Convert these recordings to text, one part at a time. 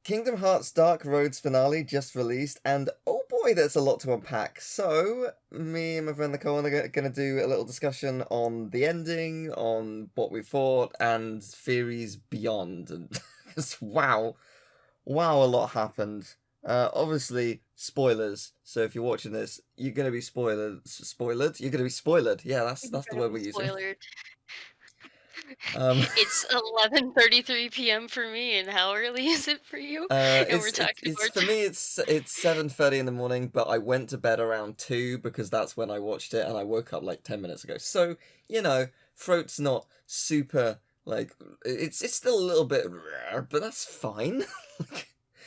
Kingdom Hearts Dark Roads finale just released, and oh boy, there's a lot to unpack. So, me and my friend Nicole are going to do a little discussion on the ending, on what we thought, and theories beyond. And wow, a lot happened. Obviously, spoilers. So if you're watching this, you're going to be spoiled. You're going to be spoiled. Yeah, that's the word we're using. Spoilered. It's 11:33 p.m. for me, and how early is it for you? And we're talking about For me it's 7:30 in the morning, but I went to bed around 2 because that's when I watched it, and I woke up like 10 minutes ago. So, throat's not super like it's still a little bit rare, but that's fine.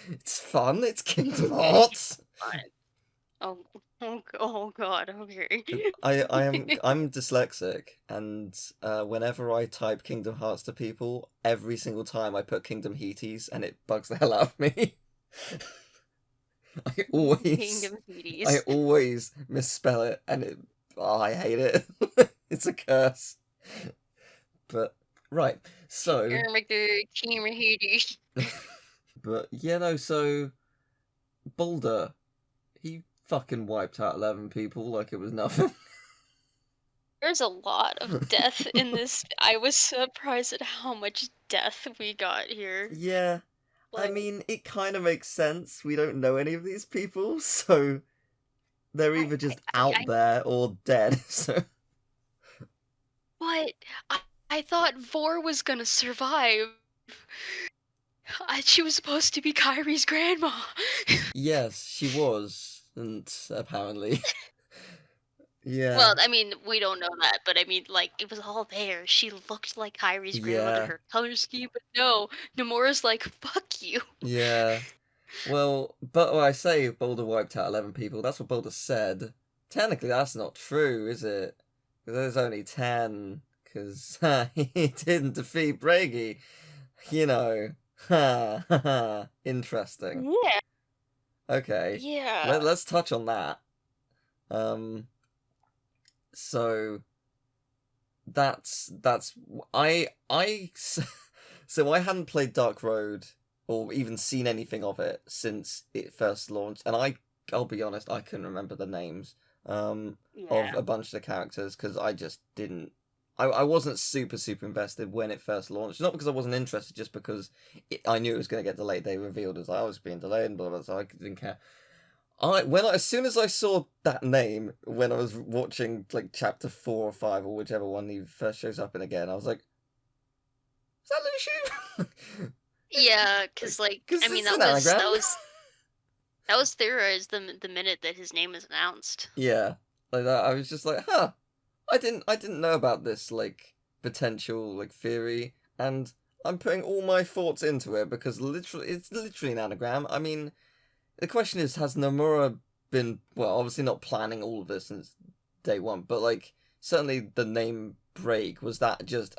It's fun. It's Kingdom Hearts. Oh god, okay. I'm dyslexic, and whenever I type Kingdom Hearts to people, every single time I put Kingdom Heaties, and it bugs the hell out of me. I always misspell it, and I hate it. It's a curse. But right, so. But so Baldr, he fucking wiped out 11 people like it was nothing. There's a lot of death in this. I was surprised at how much death we got here. Yeah. I mean, it kind of makes sense. We don't know any of these people, so they're either just out there or dead. So. But I thought Vor was gonna survive. She was supposed to be Kyrie's grandma. Yes, she was, and apparently. Yeah. Well, I mean, we don't know that, but I mean, like, it was all there. She looked like Kyrie's grandmother, her color scheme, but no, Nomura's like, fuck you. Yeah. Well, but when I say Baldr wiped out 11 people, that's what Baldr said. Technically, that's not true, is it? Because there's only 10, because he didn't defeat Bragi. Interesting. Yeah. Okay. Yeah. Let's touch on that. So that's so I hadn't played Dark Road or even seen anything of it since it first launched, and I'll be honest, I couldn't remember the names of a bunch of the characters because I just didn't. I wasn't super invested when it first launched. Not because I wasn't interested, just because I knew it was going to get delayed. They revealed it was was being delayed and blah blah. So I didn't care. As soon as I saw that name when I was watching like chapter 4 or 5 or whichever one he first shows up in again, I was like, "Is that Luxu?" Yeah, because I mean that was theorized the minute that his name was announced. Yeah, like that. I was just like, huh. I didn't know about this like potential like theory, and I'm putting all my thoughts into it because it's literally an anagram. I mean, the question is, has Nomura been obviously not planning all of this since day one, but like certainly the name break, was that just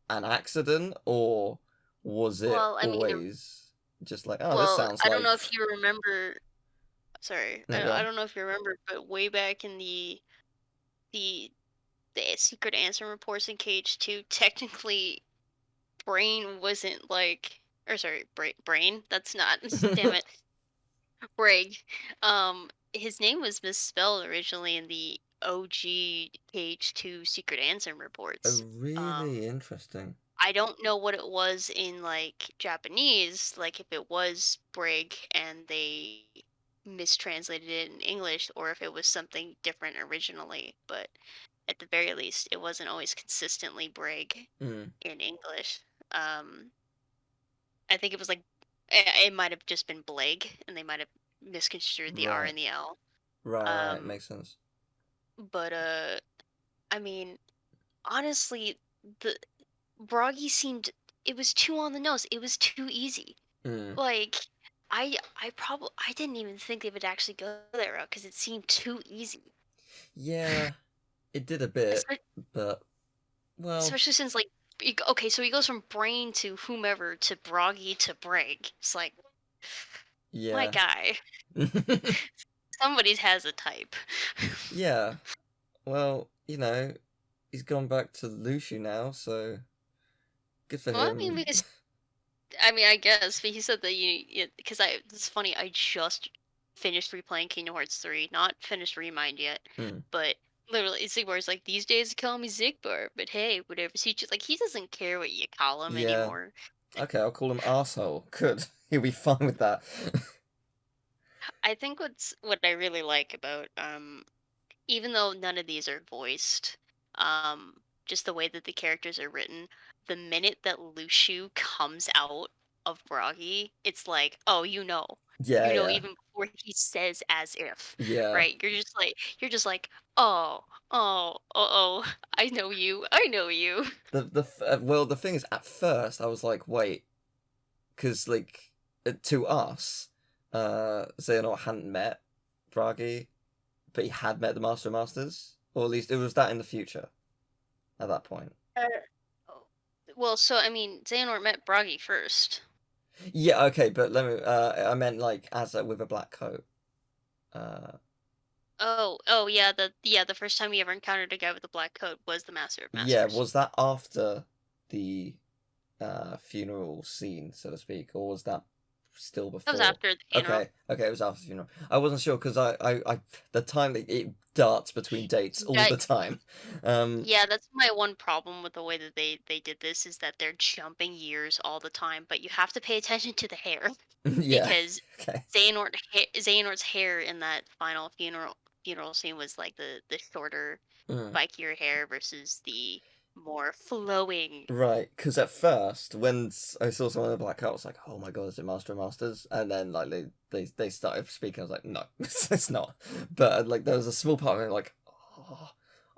an accident or was it always just like, this sounds like... I don't know if you remember. Sorry, I don't know if you remember, but way back in the secret answer reports in KH2, technically, Brain wasn't like, or sorry, Brain. That's not. Damn it, Brig. His name was misspelled originally in the OG KH2 secret answer reports. Oh, really? Interesting. I don't know what it was in like Japanese, like if it was Brig and they mistranslated it in English, or if it was something different originally. But at the very least, it wasn't always consistently Brig in English. I think it was like it might have just been Blag, and they might have misconstrued the R and the L. Right, makes sense. But I mean, honestly, the Bragi seemed, it was too on the nose. It was too easy. Like I didn't even think they would actually go that route because it seemed too easy. Yeah, it did a bit, but well, especially since like okay, so he goes from Brain to whomever to Bragi to Brig. It's like, yeah, my guy. Somebody has a type. Yeah, well, he's gone back to Luxu now, so good for him. I mean, because I mean, I guess, but he said that because it's funny. I just finished replaying Kingdom Hearts 3, not finished Remind yet, but literally, Zigbar's like, these days they call me Zigbar, but hey, whatever. So like, he doesn't care what you call him anymore. Okay, I'll call him arsehole. Good. He'll be fine with that. I think what I really like about even though none of these are voiced, just the way that the characters are written, the minute that Luxu comes out of Bragi, it's like, oh, Yeah. even before he says as if, Yeah. right? You're just like, oh, I know you. Well, the thing is, at first I was like, wait, because like to us, Xehanort hadn't met Bragi, but he had met the Master of Masters, or at least it was that in the future. At that point. Well, so I mean, Xehanort met Bragi first. Yeah, okay, but let me. I meant like as with a black coat. Oh yeah, the first time you ever encountered a guy with a black coat was the Master of Yeah, Masters. was that after the funeral scene, so to speak, or was that still before? That was after the funeral. Okay, it was after the funeral. I wasn't sure because I the time it darts between dates all the time. Yeah, that's my one problem with the way that they did this is that they're jumping years all the time, but you have to pay attention to the hair Yeah. because Okay. Xehanort's hair in that final funeral scene was like the shorter, spikier hair versus the more flowing. Right, because at first, when I saw someone in a black coat, I was like, "Oh my god, is it Master of Masters?" And then like they started speaking, I was like, "No, it's not." But like there was a small part of me like, "Oh,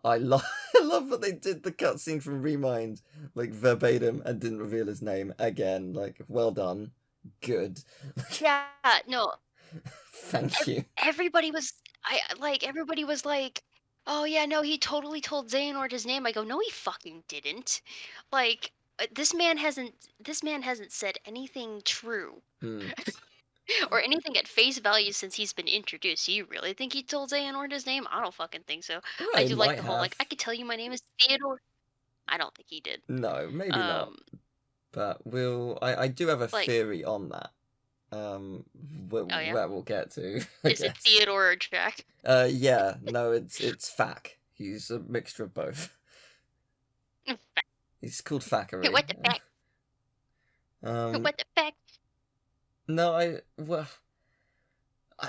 I love I love that they did the cutscene from Remind like verbatim and didn't reveal his name again. Like, well done, good." Yeah, no. Thank you. Everybody was like, oh yeah, no, he totally told Xehanort his name. I go, no, he fucking didn't. Like, this man hasn't said anything true. Or anything at face value since he's been introduced. Do you really think he told Xehanort his name? I don't fucking think so. Well, I he do like might the whole have. like I could tell you my name is Theodore. I don't think he did. No, maybe not. But I do have a like, theory on that. Where we'll get to. Is it Theodore or Jack? Yeah, no, it's Fack. He's a mixture of both. He's called Fackery. What the fact? What the fact? No, I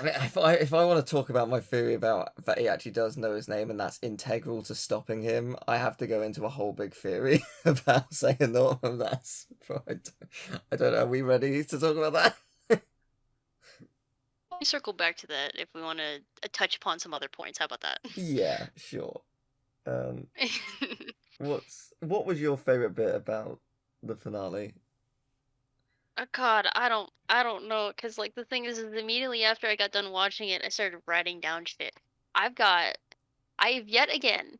mean, if I want to talk about my theory about that he actually does know his name and that's integral to stopping him, I have to go into a whole big theory about Xehanort, and that's. I don't know. Are we ready to talk about that? We circle back to that if we want to touch upon some other points. How about that? Yeah, sure. What was your favorite bit about the finale? Oh God, I don't know, cause like the thing is immediately after I got done watching it, I started writing down shit. I've yet again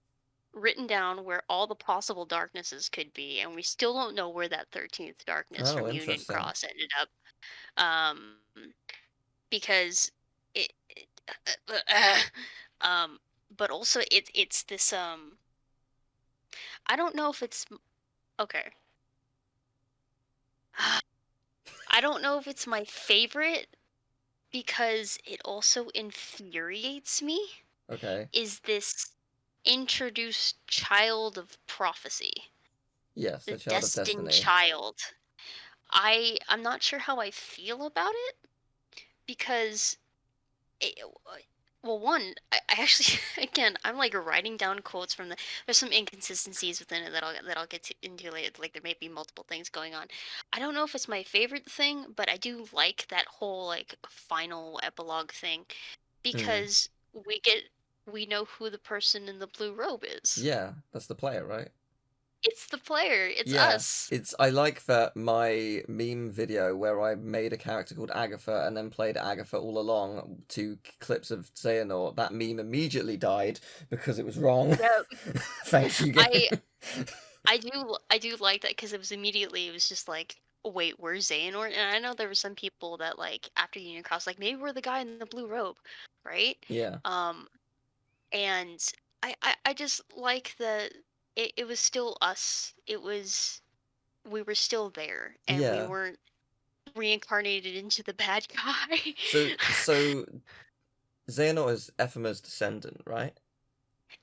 written down where all the possible darknesses could be, and we still don't know where that 13th darkness from Union Cross ended up. Because it but also it's this I don't know if it's okay. I don't know if it's my favorite because it also infuriates me. Okay. Is this introduced child of prophecy? Yes, The the child of destined destiny. child. I'm not sure how I feel about it because well, one, I actually again I'm like writing down quotes from there's some inconsistencies within it that I'll get into later. Like there may be multiple things going on. I don't know if it's my favorite thing, but I do like that whole like final epilogue thing because we know who the person in the blue robe is. Yeah, that's the player, right? It's the player. It's us. I like that my meme video where I made a character called Agatha and then played Agatha all along to clips of Xehanort. That meme immediately died because it was wrong. Yep. Thank you. I do like that because it was just like, wait, where's Xehanort? And I know there were some people that like after Union Cross like maybe we're the guy in the blue robe, right? Yeah. And I just like that it was still us. We were still there, and we weren't reincarnated into the bad guy. So Xehanort is Ephemer's descendant, right?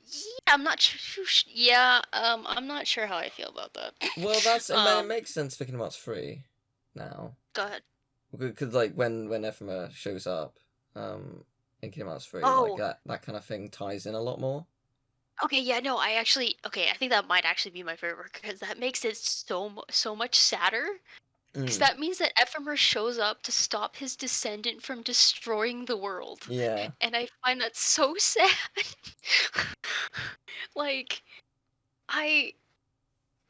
Yeah, I'm not sure. Yeah, I'm not sure how I feel about that. Well, it makes sense for Kingdom Hearts 3 now. Go ahead. Because like when Ephemer shows up, in Kingdom Hearts 3, like Oh, that kind of thing ties in a lot more. okay, yeah, no, I think that might actually be my favorite because that makes it so much sadder. Because that means that Ephemer shows up to stop his descendant from destroying the world. Yeah. And I find that so sad. Like, I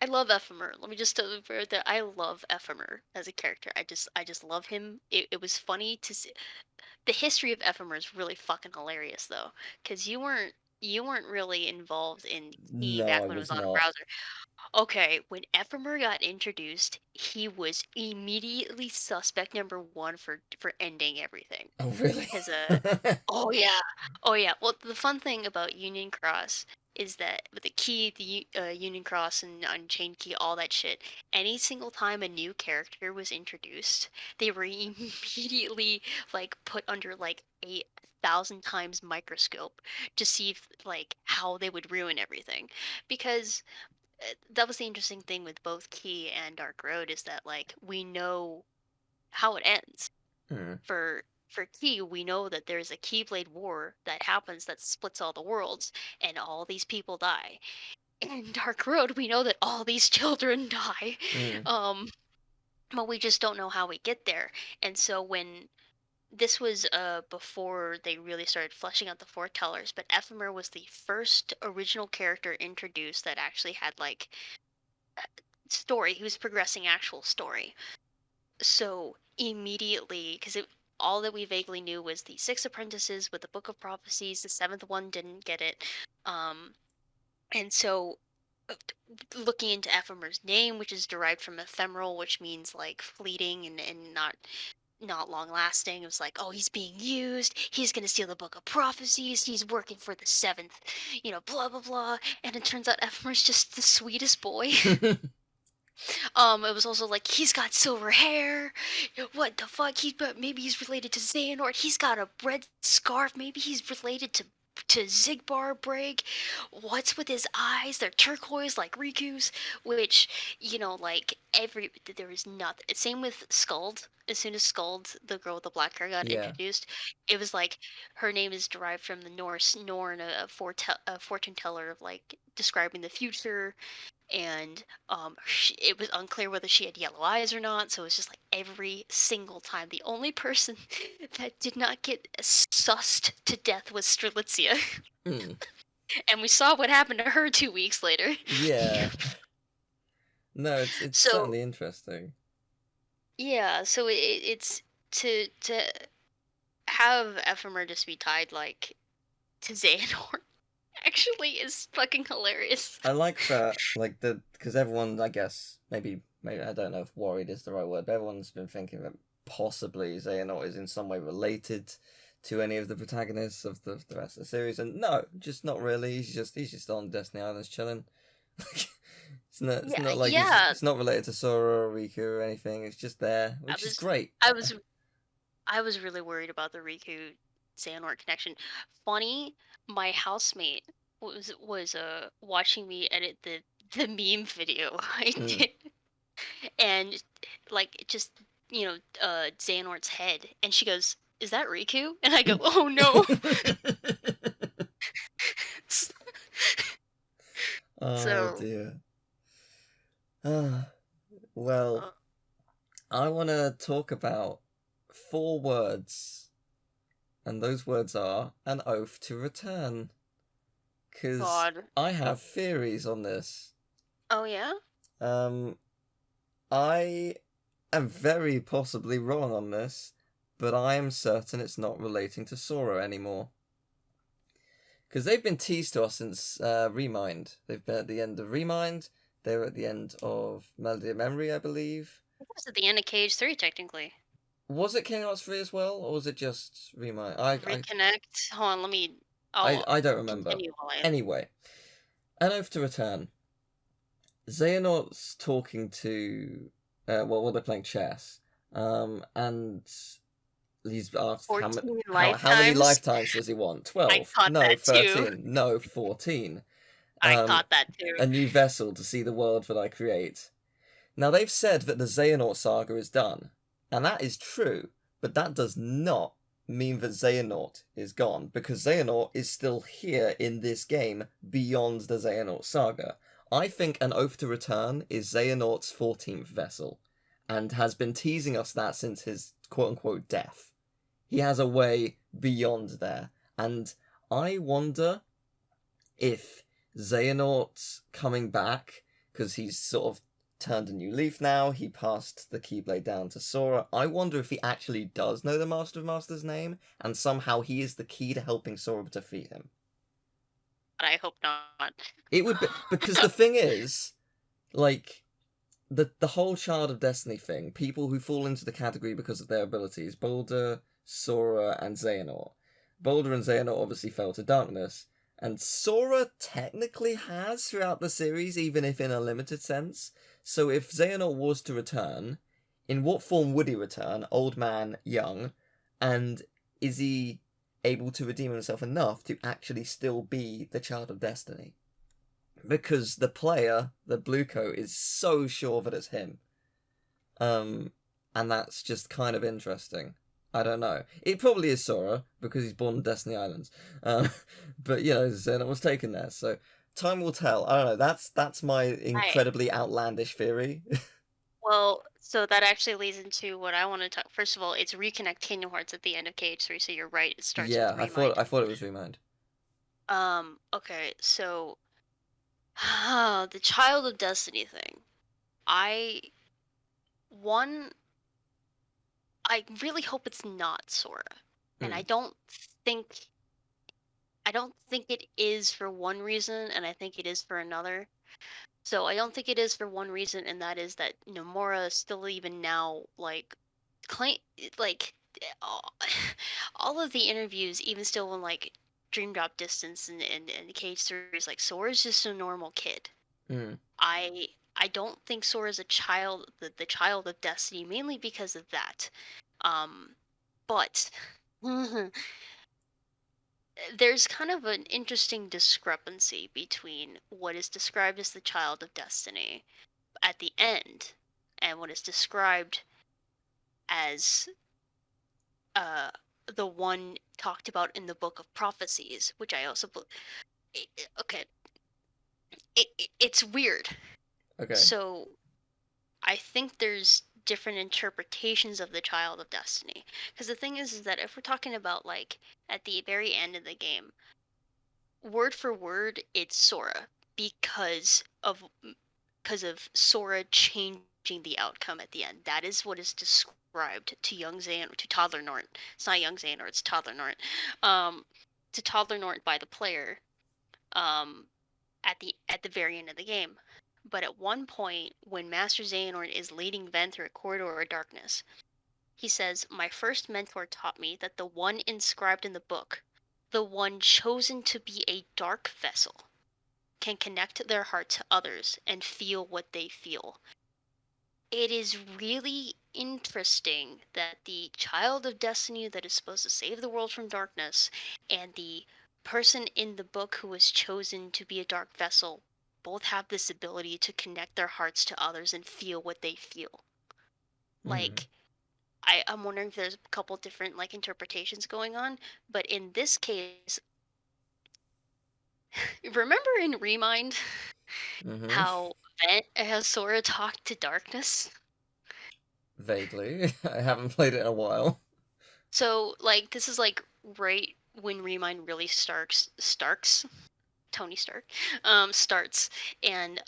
love Ephemer. Let me just tell you that I love Ephemer as a character. I just love him. It was funny to see. The history of Ephemer is really fucking hilarious though, because you weren't really involved in E No, I back when it was was on a not. browser. Okay, when Ephemer got introduced, he was immediately suspect number one for ending everything. Oh, really? As oh yeah, oh yeah. Well, the fun thing about Union Cross is that with the key, the Union Cross and Unchained Key, all that shit. Any single time a new character was introduced, they were immediately like put under like 8,000 times microscope to see if, like how they would ruin everything, because that was the interesting thing with both Key and Dark Road is that like we know how it ends. For Key, we know that there's a Keyblade War that happens that splits all the worlds, and all these people die. In Dark Road, we know that all these children die. But we just don't know how we get there. And so when this was before they really started fleshing out the foretellers, but Ephemer was the first original character introduced that actually had like story. He was progressing actual story. So immediately, because all that we vaguely knew was the 6 apprentices with the Book of Prophecies. The 7th one didn't get it, and so looking into Ephemer's name, which is derived from ephemeral, which means like fleeting and not long lasting. It was like, oh, he's being used. He's gonna steal the Book of Prophecies. He's working for the 7th, blah blah blah. And it turns out Ephemer's just the sweetest boy. It was also like he's got silver hair. What the fuck? Maybe he's related to Xehanort. He's got a red scarf. Maybe he's related to Xigbar Brig. What's with his eyes? They're turquoise like Riku's. Which like there was nothing. Same with Skuld. As soon as Skuld, the girl with the black hair, got introduced, it was like her name is derived from the Norse Norn, a fortune teller of like describing the future. And it was unclear whether she had yellow eyes or not, so it was just like every single time. The only person that did not get sussed to death was Strelitzia. And we saw what happened to her 2 weeks later. Yeah. No, it's certainly interesting. Yeah, so it's to have Ephemer just be tied like to Xehanort actually is fucking hilarious. I like that, like because everyone, I guess, maybe I don't know if worried is the right word, but everyone's been thinking that possibly Xehanort is in some way related to any of the protagonists of the rest of the series, and no, just not really. He's just on Destiny Islands chilling. It's not like it's not related to Sora or Riku or anything. It's just there, which is great. I was really worried about the Riku Xehanort connection. Funny, my housemate was watching me edit the meme video I did, and like just Xehanort's head, and she goes, "Is that Riku?" And I go, "Oh no." Oh dear. Well, I want to talk about 4 words, and those words are an oath to return. Because I have theories on this. Oh yeah? I am very possibly wrong on this, but I am certain it's not relating to Sora anymore. Because they've been teased to us since Remind. They've been at the end of Remind. They were at the end of Melody of Memory, I believe. It was at the end of KH4, technically. Was it Kingdom Hearts 3 as well, or was it just Remind? Reconnect. Hold on, let me... I don't remember. Anyway, an oath to return. Xehanort's talking to... well, they're playing chess, And he's asked 14 how many lifetimes. lifetimes does he want? I 12? caught No, that too. 13. No, 14. I caught that too. A new vessel to see the world that I create. Now, they've said that the Xehanort saga is done, and that is true, but that does not mean that Xehanort is gone, because Xehanort is still here in this game beyond the Xehanort saga. I think An Oath to Return is Xehanort's 14th vessel, and has been teasing us that since his quote-unquote death. He has a way beyond there, and I wonder if Xehanort's coming back, because he's sort of turned a new leaf now, he passed the Keyblade down to Sora. I wonder if he actually does know the Master of Masters' name, and somehow he is the key to helping Sora defeat him. I hope not. It would be, because the thing is, like, the whole Child of Destiny thing, people who fall into the category because of their abilities, Baldr, Sora, and Xehanort. Baldr and Xehanort obviously fell to darkness, and Sora technically has throughout the series, even if in a limited sense. So if Xehanort was to return, in what form would he return? Old man, young? And is he able to redeem himself enough to actually still be the Child of Destiny? Because the player, the Bluecoat, is so sure that it's him. And that's just kind of interesting. I don't know. It probably is Sora, because he's born on Destiny Islands. But, Xehanort was taken there, so time will tell. I don't know, that's my incredibly outlandish theory. Well, so that actually leads into what I want to talk. First of all, it's Reconnect Kingdom Hearts at the end of KH3, so you're right. It starts with Remind. I thought it was Remind. Okay, so the Child of Destiny thing. I really hope it's not Sora. And I don't think it is for one reason, and I think it is for another. So I don't think it is for one reason, and that is that Nomura still even now claim all of the interviews, even still when Dream Drop Distance and KH3 is Sora's just a normal kid. I don't think Sora's a child, the child of Destiny, mainly because of that. But there's kind of an interesting discrepancy between what is described as the Child of Destiny at the end and what is described as the one talked about in the Book of Prophecies, which I also okay. It's weird. Okay. So I think there's different interpretations of the Child of Destiny. Because the thing is that if we're talking about at the very end of the game, word for word, it's Sora because of Sora changing the outcome at the end. That is what is described to young Xehanort, to Toddler Nort. It's not young Xehanort, it's Toddler Nort. To Toddler Nort by the player. At the very end of the game. But at one point, when Master Xehanort is leading Ven through a corridor of darkness, he says, "My first mentor taught me that the one inscribed in the book, the one chosen to be a dark vessel, can connect their heart to others and feel what they feel." It is really interesting that the Child of Destiny that is supposed to save the world from darkness and the person in the book who was chosen to be a dark vessel both have this ability to connect their hearts to others and feel what they feel. I'm wondering if there's a couple different interpretations going on, but in this case, remember in Remind how Sora talked to darkness? Vaguely. I haven't played it in a while. So this is right when Remind really starts, Tony Stark, starts, and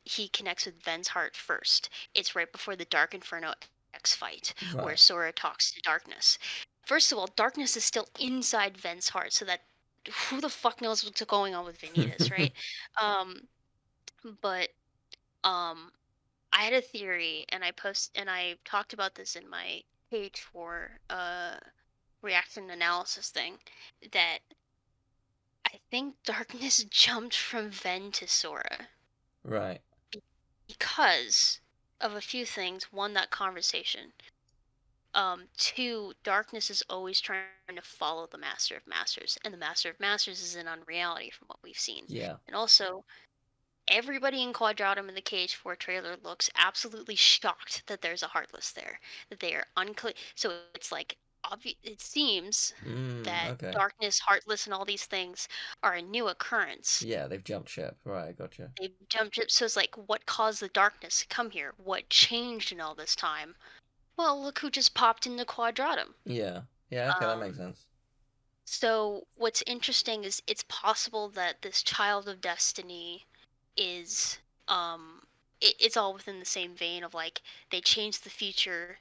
he connects with Ven's heart first. It's right before the Dark Inferno X fight, where Sora talks to Darkness. First of all, Darkness is still inside Ven's heart, so that who the fuck knows what's going on with Vanitas, right? But I had a theory, and I talked about this in my KH4 reaction analysis thing, that I think Darkness jumped from Ven to Sora. Right. Because of a few things. One, that conversation. two, darkness is always trying to follow the Master of Masters, and the Master of Masters is an unreality from what we've seen. Yeah. And also, everybody in Quadratum in the KH4 trailer looks absolutely shocked that there's a Heartless there, that they are unclear. So it's like, it seems that okay. darkness, Heartless, and all these things are a new occurrence. Yeah, they've jumped ship. Right, gotcha. They've jumped ship, so it's like, what caused the darkness to come here? What changed in all this time? Well, look who just popped into Quadratum. Yeah. Yeah, okay, that makes sense. So what's interesting is it's possible that this Child of Destiny is it's all within the same vein of like they change the future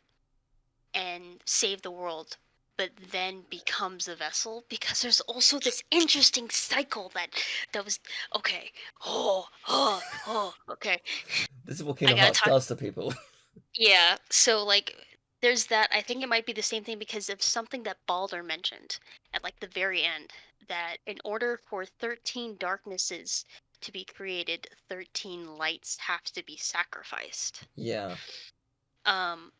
and save the world, but then becomes a vessel, because there's also this interesting cycle that was okay. Okay. This is what Kingdom Hearts does to people. Yeah, so like there's that. I think it might be the same thing because of something that Baldr mentioned at like the very end, that in order for 13 darknesses to be created, 13 lights have to be sacrificed. Yeah.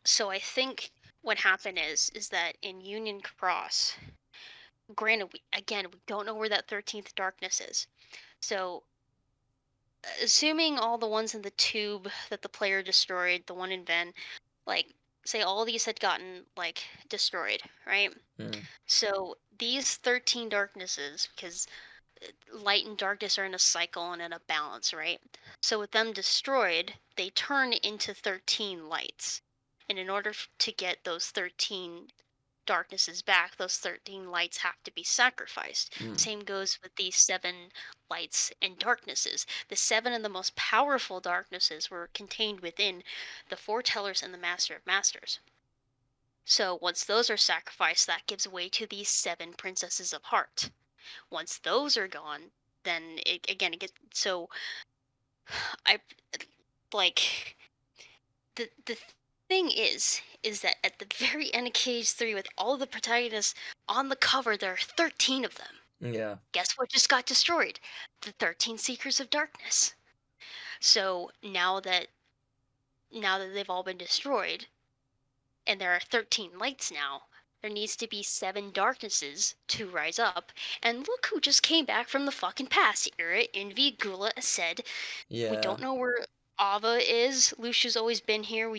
So I think what happened is that in Union Cross, granted, we don't know where that 13th darkness is. So assuming all the ones in the tube that the player destroyed, the one in Ven, like say all these had gotten like destroyed, right? So these 13 darknesses, because light and darkness are in a cycle and in a balance, right? So with them destroyed, they turn into 13 lights. And in order to get those 13 darknesses back, those 13 lights have to be sacrificed. Same goes with these 7 lights and darknesses. The 7 of the most powerful darknesses were contained within the Foretellers and the Master of Masters. So once those are sacrificed, that gives way to these 7 Princesses of Heart. Once those are gone, then it gets so. I like the thing is that at the very end of KH3, with all of the protagonists on the cover, there are 13 of them. Yeah. Guess what just got destroyed? The 13 Seekers of Darkness. So now that they've all been destroyed, and there are 13 lights now, there needs to be 7 darknesses to rise up. And look who just came back from the fucking past era. Envy, Gula, said. Yeah. We don't know where Ava is. Lucia's always been here.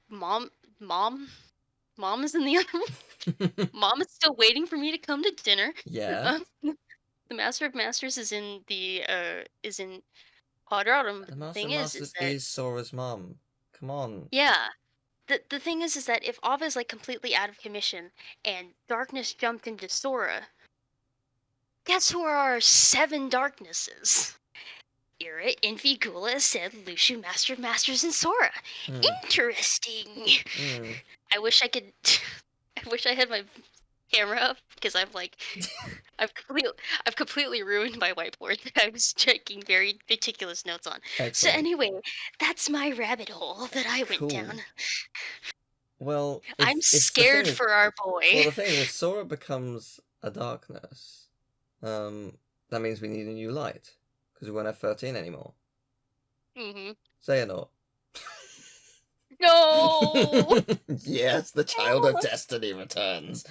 Mom is in the other room. Mom is still waiting for me to come to dinner. Yeah. The Master of Masters is in Quadratum. The Master of Masters is Sora's mom. Come on. Yeah. The thing is that if Ava is like completely out of commission and darkness jumped into Sora, guess who are our 7 darknesses? Ira, Envy, Gula, said Luxu, Master of Masters, and Sora. Interesting. I wish I could. I wish I had my camera up, because I've completely ruined my whiteboard that I was taking very meticulous notes on. Excellent. So anyway, that's my rabbit hole that I went down. Well, I'm scared for our boy. Well, the thing is, if Sora becomes a darkness, that means we need a new light, because we won't have 13 anymore. Xehanort. No! Yes, the Child of Destiny returns.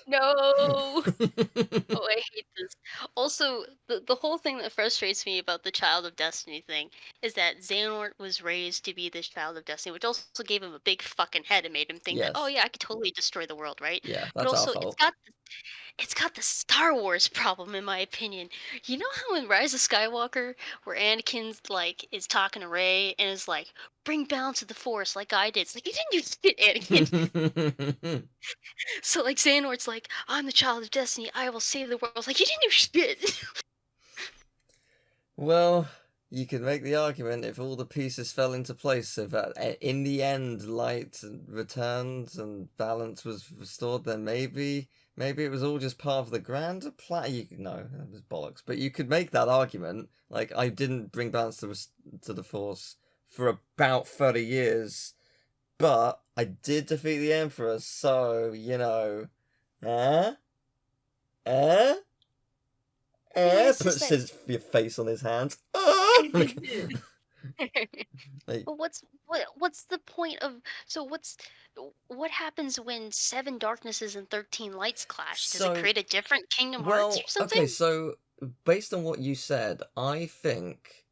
No! Oh, I hate this. Also, the whole thing that frustrates me about the Child of Destiny thing is that Xehanort was raised to be this Child of Destiny, which also gave him a big fucking head and made him think that, oh yeah, I could totally destroy the world, right? Yeah, that's but also, our fault. It's got the Star Wars problem, in my opinion. You know how in Rise of Skywalker, where Anakin's like is talking to Rey and is like, "Bring balance to the Force," like I did. It's like, you didn't do shit, Anakin. So like Xehanort's like, "I'm the Child of Destiny. I will save the world." I was like, you didn't do shit. Well, you could make the argument if all the pieces fell into place, so that in the end light returned and balance was restored, then maybe it was all just part of the grander plan. No, that was bollocks. But you could make that argument. Like, I didn't bring balance to the Force for about 30 years, but I did defeat the Emperor, so, you know... puts your face on his hands. Like, But what's the point of what happens when 7 darknesses and 13 lights clash? Does it so, create a different Kingdom Hearts or well, okay, something? so based on what you said, I think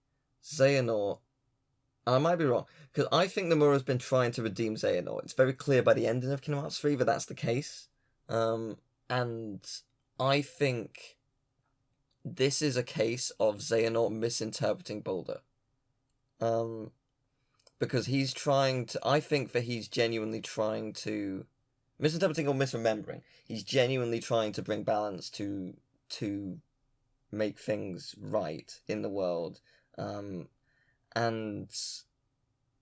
Xehanort, I might be wrong, because I think Nomura's been trying to redeem Xehanort. It's very clear by the ending of Kingdom Hearts 3 that that's the case. And I think this is a case of Xehanort misinterpreting Baldr. Because he's trying to, I think that he's genuinely trying to, misinterpreting or misremembering, he's genuinely trying to bring balance to make things right in the world. And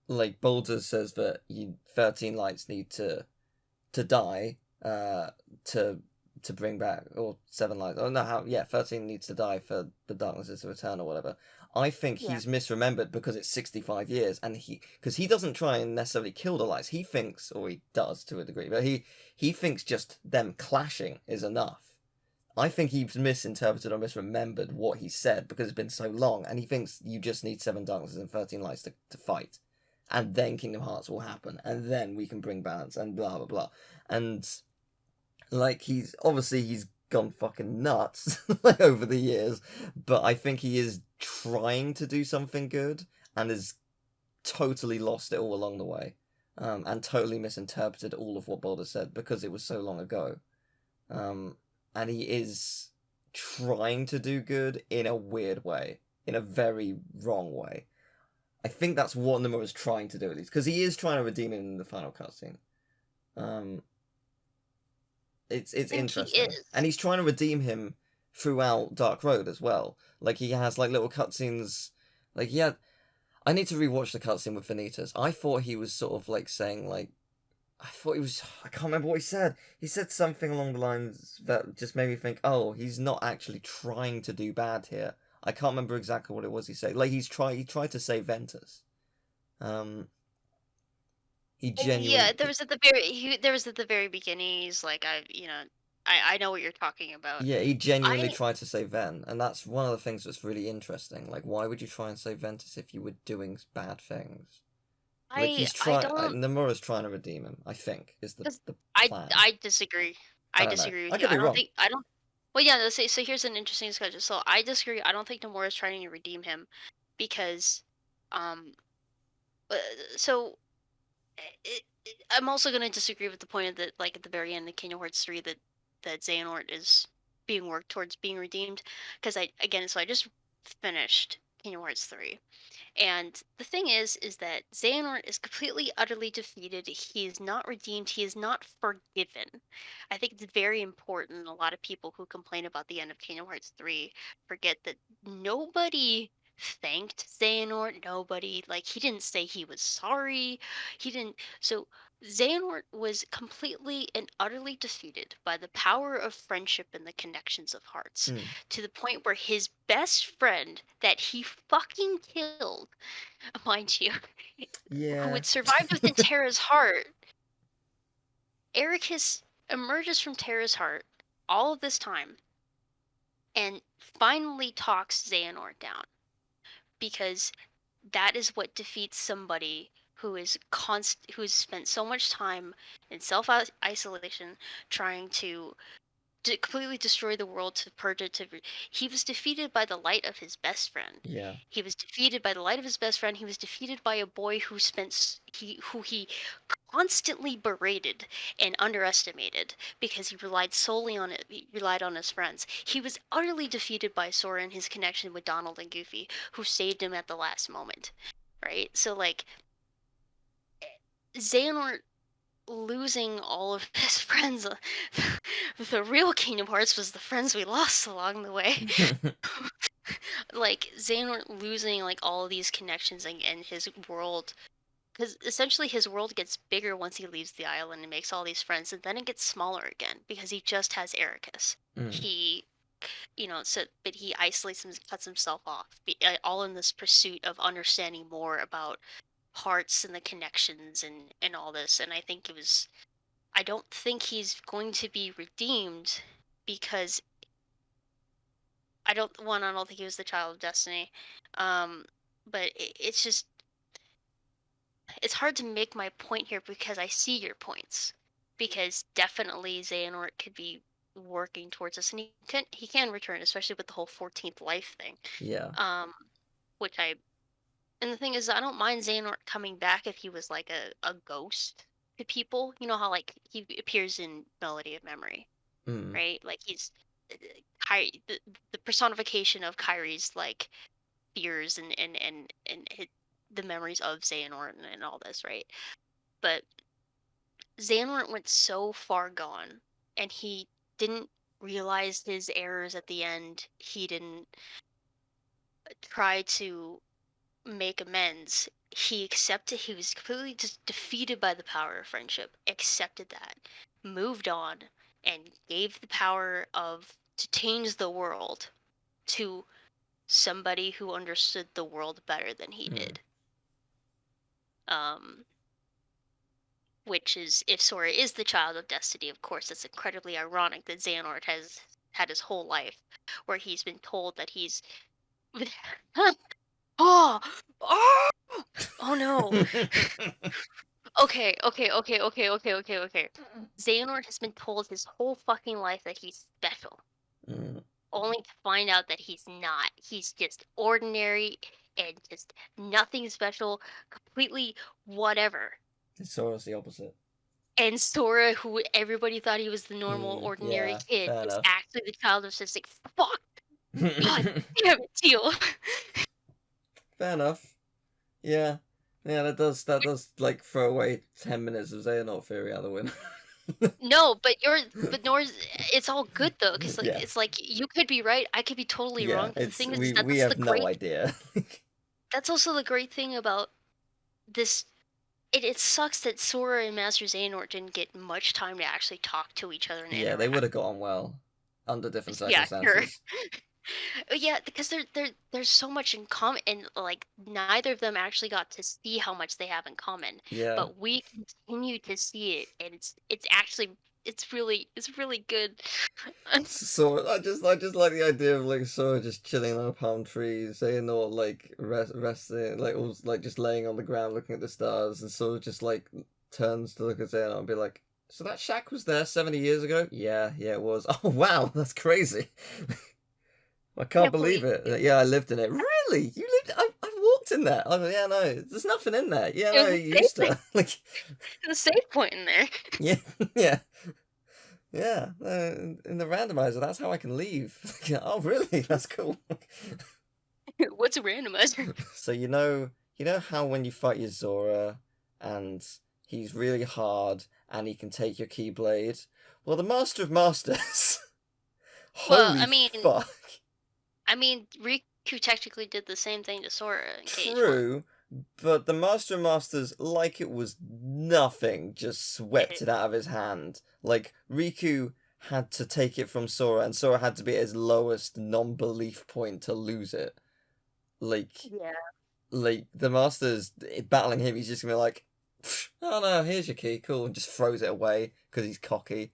like Baldr says that 13 lights need to die to bring back, or 7 lights. Oh no, 13 needs to die for the darknesses to return or whatever. I think Yeah. he's misremembered because it's 65 years, and because he doesn't try and necessarily kill the lights. He thinks, or he does to a degree, but he thinks just them clashing is enough. I think he's misinterpreted or misremembered what he said because it's been so long, and he thinks you just need 7 darknesses and 13 lights to fight. And then Kingdom Hearts will happen, and then we can bring balance, and blah blah blah. And like he's gone fucking nuts like over the years, but I think he is trying to do something good and has totally lost it all along the way, and totally misinterpreted all of what Baldr said because it was so long ago. And he is trying to do good in a weird way, in a very wrong way. I think that's what Nomura is trying to do, at least, because he is trying to redeem him in the final cutscene. It's I think he interesting, is. and he's trying to redeem him throughout Dark Road as well. Like he has like little cutscenes. Like he had. I need to rewatch the cutscene with Vanitas. I thought he was sort of like saying like. I thought he was. I can't remember what he said. He said something along the lines that just made me think, oh, he's not actually trying to do bad here. I can't remember exactly what it was he said. Like he tried to save Ventus. He Yeah, genuinely. there was at the very beginning. He's like, I know what you're talking about. Yeah, he genuinely I tried to save Ven, and that's one of the things that's really interesting. Like, why would you try and save Ventus if you were doing bad things? Like, I don't Nomura's trying to redeem him, I think, is Cause the I plan. I disagree. I I don't know. disagree with I you. could be wrong. I don't. Well, yeah. Let's say so. Here's an interesting discussion. So I disagree. I don't think Nomura is trying to redeem him because, um, uh, so I'm also going to disagree with the point of that, like at the very end of Kingdom Hearts 3, that Xehanort is being worked towards being redeemed. Because so I just finished Kingdom Hearts 3. And the thing is that Xehanort is completely, utterly defeated. He is not redeemed. He is not forgiven. I think it's very important. A lot of people who complain about the end of Kingdom Hearts 3 forget that nobody thanked Xehanort. Nobody, like, he didn't say he was sorry. He didn't. So, Xehanort was completely and utterly defeated by the power of friendship and the connections of hearts, to the point where his best friend that he fucking killed, mind you, who Yeah. had survived within Terra's heart, Ericus emerges from Terra's heart all of this time and finally talks Xehanort down, because that is what defeats somebody who is who's spent so much time in self isolation trying to completely destroy the world, to purge it. He was defeated by the light of his best friend. Yeah. He was defeated by the light of his best friend. He was defeated by a boy who who he constantly berated and underestimated because he relied solely on it. He relied on his friends. He was utterly defeated by Sora and his connection with Donald and Goofy, who saved him at the last moment. Right? So like, Xehanort losing all of his friends. The real Kingdom Hearts was the friends we lost along the way. Like, Xehanort losing like all of these connections and his world, because essentially his world gets bigger once he leaves the island and makes all these friends, and then it gets smaller again because he just has Ericus. He, but he isolates him, cuts himself off, all in this pursuit of understanding more about hearts and the connections and all this. And I don't think he's going to be redeemed because I don't think he was the child of destiny. but it's just, it's hard to make my point here because I see your points. Because definitely Xehanort could be working towards this, and he can return, especially with the whole 14th life thing. Yeah. Which and the thing is, I don't mind Xehanort coming back if he was like a ghost to people. You know how like he appears in Melody of Memory, right? Like he's the personification of Kyrie's like fears and the memories of Xehanort and all this, right? But Xehanort went so far gone, and he didn't realize his errors at the end. He didn't try to make amends. He accepted, he was completely just defeated by the power of friendship, accepted that, moved on, and gave the power to change the world to somebody who understood the world better than he did. Which is, if Sora is the child of destiny, of course, it's incredibly ironic that Xehanort has had his whole life where he's been told that he's. Oh! Oh! Oh no! Okay. Xehanort has been told his whole fucking life that he's special. Only to find out that he's not. He's just ordinary and just nothing special, completely whatever. Sora's the opposite. And Sora, who everybody thought he was the normal, ordinary kid, was actually the child of just like, fuck! God damn it, Teal! Fair enough. Yeah. Yeah, that does like throw away 10 minutes of Xehanort theory out the window. No, but Nor's, it's all good though, because like it's like you could be right, I could be totally wrong. But the thing is that we have no idea. That's also the great thing about this. It sucks that Sora and Master Xehanort didn't get much time to actually talk to each other and interact. They would have got on well under different circumstances. Yeah, because there's so much in common, and like neither of them actually got to see how much they have in common. Yeah. But we continue to see it, and it's really good. So I just like the idea of like Sora just chilling on a palm tree, Xehanort like resting, like all like just laying on the ground looking at the stars, and Sora just like turns to look at Xehanort and be like, "So that shack was there 70 years ago?" Yeah, it was. Oh wow, that's crazy. I can't believe it. Yeah, I lived in it. Really? You lived? I've walked in there. Oh yeah, no, there's nothing in there. Yeah, no, you used to. Like, the safe point in there. Yeah. In the randomizer, that's how I can leave. Oh, really? That's cool. What's a randomizer? So you know how when you fight your Zora, and he's really hard, and he can take your Keyblade. Well, the Master of Masters. Holy fuck. I mean, Riku technically did the same thing to Sora in KH4. True, but the Master of Masters, like it was nothing, just swept it out of his hand. Like, Riku had to take it from Sora, and Sora had to be at his lowest non-belief point to lose it. Like, the Master's battling him, he's just gonna be like, oh no, here's your key, cool, and just throws it away, because he's cocky.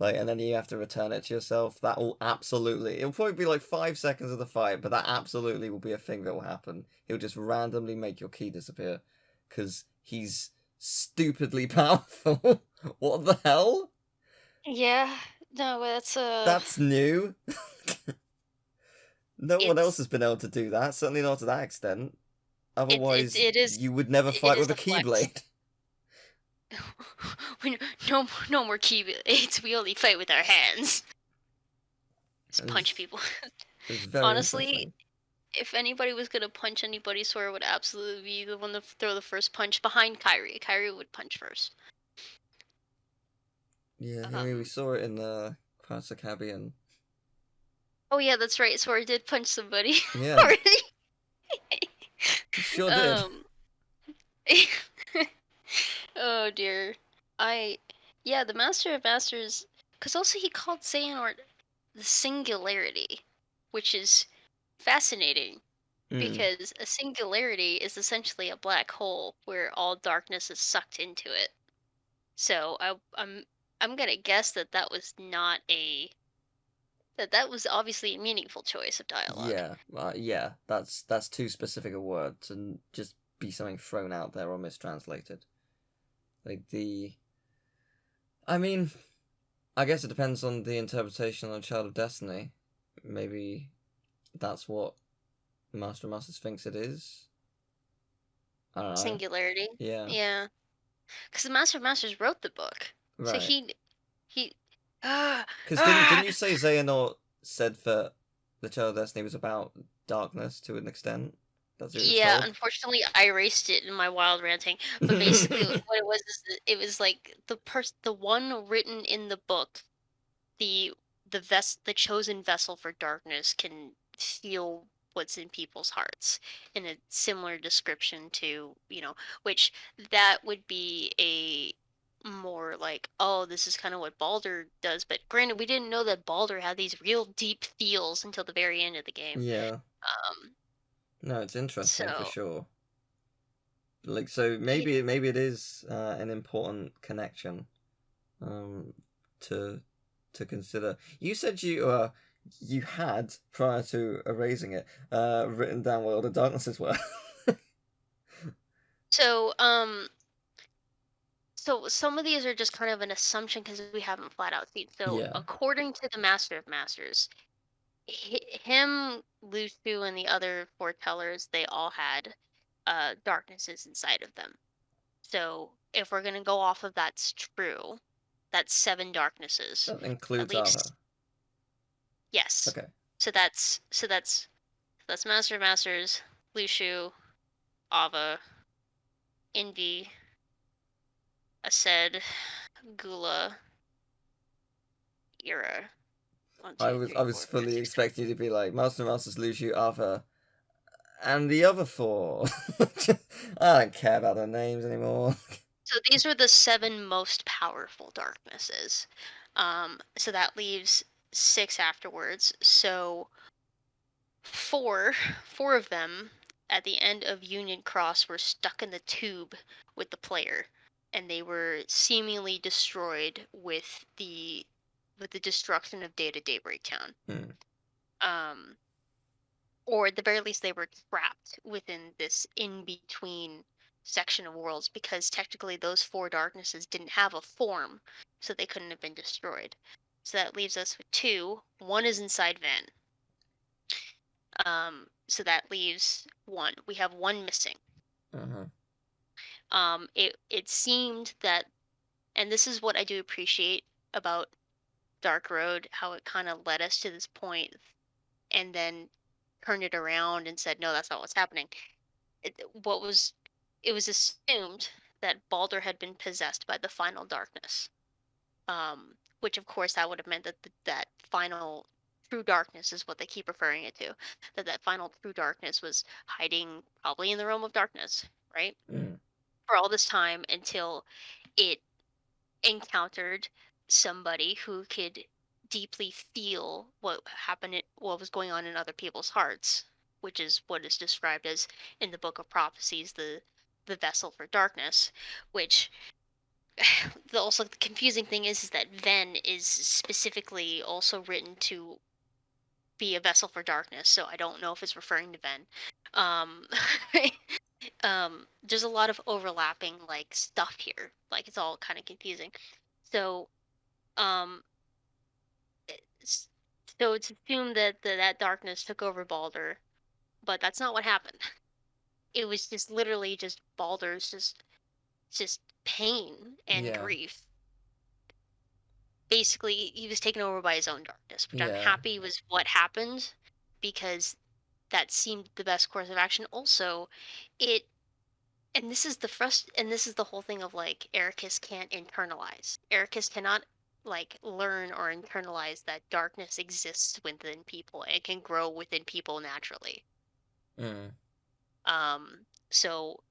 Like, and then you have to return it to yourself. That will absolutely... It'll probably be like 5 seconds of the fight, but that absolutely will be a thing that will happen. He'll just randomly make your key disappear. Because he's stupidly powerful. What the hell? Yeah. No, That's new. No one else has been able to do that. Certainly not to that extent. Otherwise, you would never fight with a Keyblade. No more Keyblades. We only fight with our hands. Just punch people. Honestly, if anybody was gonna punch anybody, Sora would absolutely be the one to throw the first punch behind Kyrie. Kyrie would punch first. Yeah, I mean, we saw it in the Pirates of the Caribbean. Oh yeah, that's right. Sora did punch somebody. Yeah. Already. He sure did. Oh dear. The Master of Masters, because also he called Xehanort the Singularity, which is fascinating, because a singularity is essentially a black hole where all darkness is sucked into it. So I'm gonna guess that was not a That was obviously a meaningful choice of dialogue. Yeah, that's too specific a word to just be something thrown out there or mistranslated. Like I mean, I guess it depends on the interpretation of Child of Destiny. Maybe that's what Master of Masters thinks it is. I don't know. Singularity. Yeah. Yeah. Because the Master of Masters wrote the book. So Right. he Because didn't you say Xehanort said that the Child of Destiny was about darkness to an extent? That's what he was Yeah, told. unfortunately, I erased it in my wild ranting. But basically, what it was is that it was like the one written in the book, the the chosen vessel for darkness can feel what's in people's hearts in a similar description to, which that would be a more like, oh, this is kind of what Baldr does. But granted, we didn't know that Baldr had these real deep feels until the very end of the game. Yeah. Um, No, it's interesting for so sure. Like, so yeah. maybe it is an important connection to consider. You said you had, prior to erasing it, written down what all the darknesses were. So, so some of these are just kind of an assumption because we haven't flat out seen. So, Yeah. according to the Master of Masters, him, Luxu, and the other foretellers, they all had darknesses inside of them. So, if we're gonna go off of that's true, that's 7 darknesses. That That includes leaves, Ava. yes. Okay. So that's Master of Masters, Luxu, Ava, Envy, Aced, Gula, Era. One, I two, was three, I four, was five, fully six, seven. expecting you to be like Master of Masters, Luxu, Ava, and the other 4. I don't care about their names anymore. So these were the 7 most powerful darknesses. So that leaves 6 afterwards. So four of them at the end of Union Cross were stuck in the tube with the player, and they were seemingly destroyed with the destruction of Day to Daybreak Town. Um, or at the very least, they were trapped within this in between section of worlds because technically those 4 darknesses didn't have a form, so they couldn't have been destroyed. So that leaves us with 2. One is inside Van. So that leaves 1. We have 1 missing. It seemed that, and this is what I do appreciate about Dark Road, how it kind of led us to this point, and then turned it around and said, no, that's not what's happening. It was assumed that Baldr had been possessed by the final darkness, which of course that would have meant that that final true darkness is what they keep referring it to. That final true darkness was hiding probably in the realm of darkness, right? For all this time until it encountered somebody who could deeply feel what happened, what was going on in other people's hearts, which is what is described as in the Book of Prophecies, the vessel for darkness. Which also the confusing thing is that Ven is specifically also written to be a vessel for darkness, so I don't know if it's referring to Ven. Um, there's a lot of overlapping like stuff here. Like it's all kind of confusing. So um, so it's assumed that that darkness took over Baldr, but that's not what happened. It was just literally just Baldr's just pain and Yeah. grief. Basically, he was taken over by his own darkness, which I'm Yeah. happy was what happened because that seemed the best course of action. Also, it and this is the whole thing of like Ericus can't internalize. Ericus cannot like learn or internalize that darkness exists within people and can grow within people naturally. So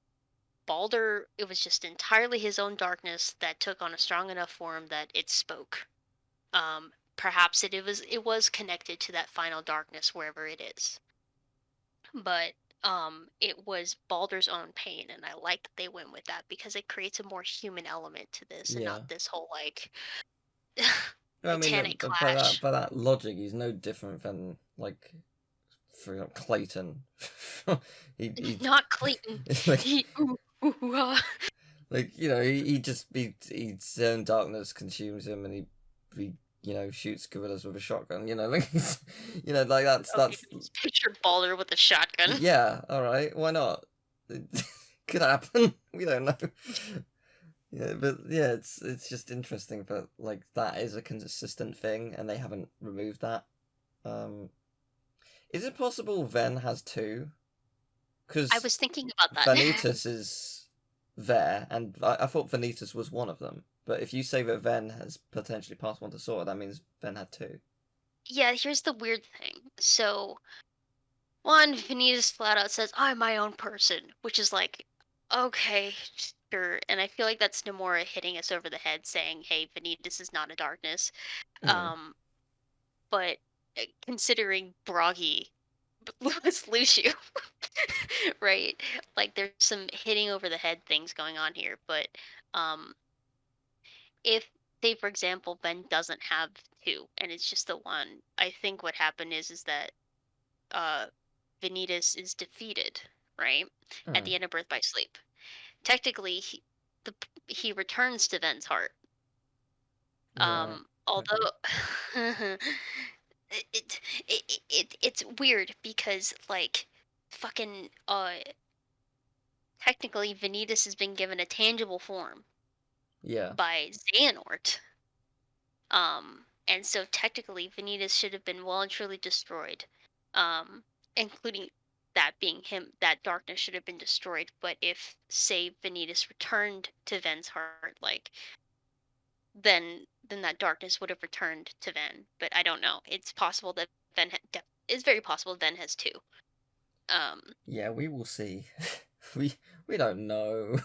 Baldr, it was just entirely his own darkness that took on a strong enough form that it spoke. Perhaps it was connected to that final darkness wherever it is. But it was Baldr's own pain, and I like that they went with that because it creates a more human element to this and Yeah. not this whole like I mean, Titanic clash. by that logic, he's no different than, like, for example, Clayton. he Not Clayton. like, He, like, you know, he's own darkness consumes him, and he shoots gorillas with a shotgun. You know, like, like that's Okay, just picture Baldr with a shotgun. yeah. All right, why not? Could happen. We don't know. Yeah, but yeah, it's just interesting that like that is a consistent thing, and they haven't removed that. Is it possible Ven has two? Because I was thinking about that. Vanitas is there, and I thought Vanitas was one of them. But if you say that Ven has potentially passed one to Sora, that means Ven had two. Yeah, here's the weird thing. So, one, Vanitas flat out says, I'm my own person, which is like, okay, sure. And I feel like that's Nomura hitting us over the head saying, hey, Vanitas is not a darkness. But considering Bragi was Luxu, right? Like, there's some hitting over the head things going on here. But if, say, for example, Ben doesn't have two and it's just the one, I think what happened is that Vanitas is defeated, right? At the end of Birth by Sleep. Technically, he returns to Ven's heart. Although it's weird because like fucking technically Vanitas has been given a tangible form. Yeah. By Xehanort. And so technically Vanitas should have been well and truly destroyed. Including that being him, that darkness should have been destroyed. But if, say, Vanitas returned to Ven's heart, like, then that darkness would have returned to Ven. But I don't know. It's possible that it's very possible Ven has two. Yeah, we will see. we don't know.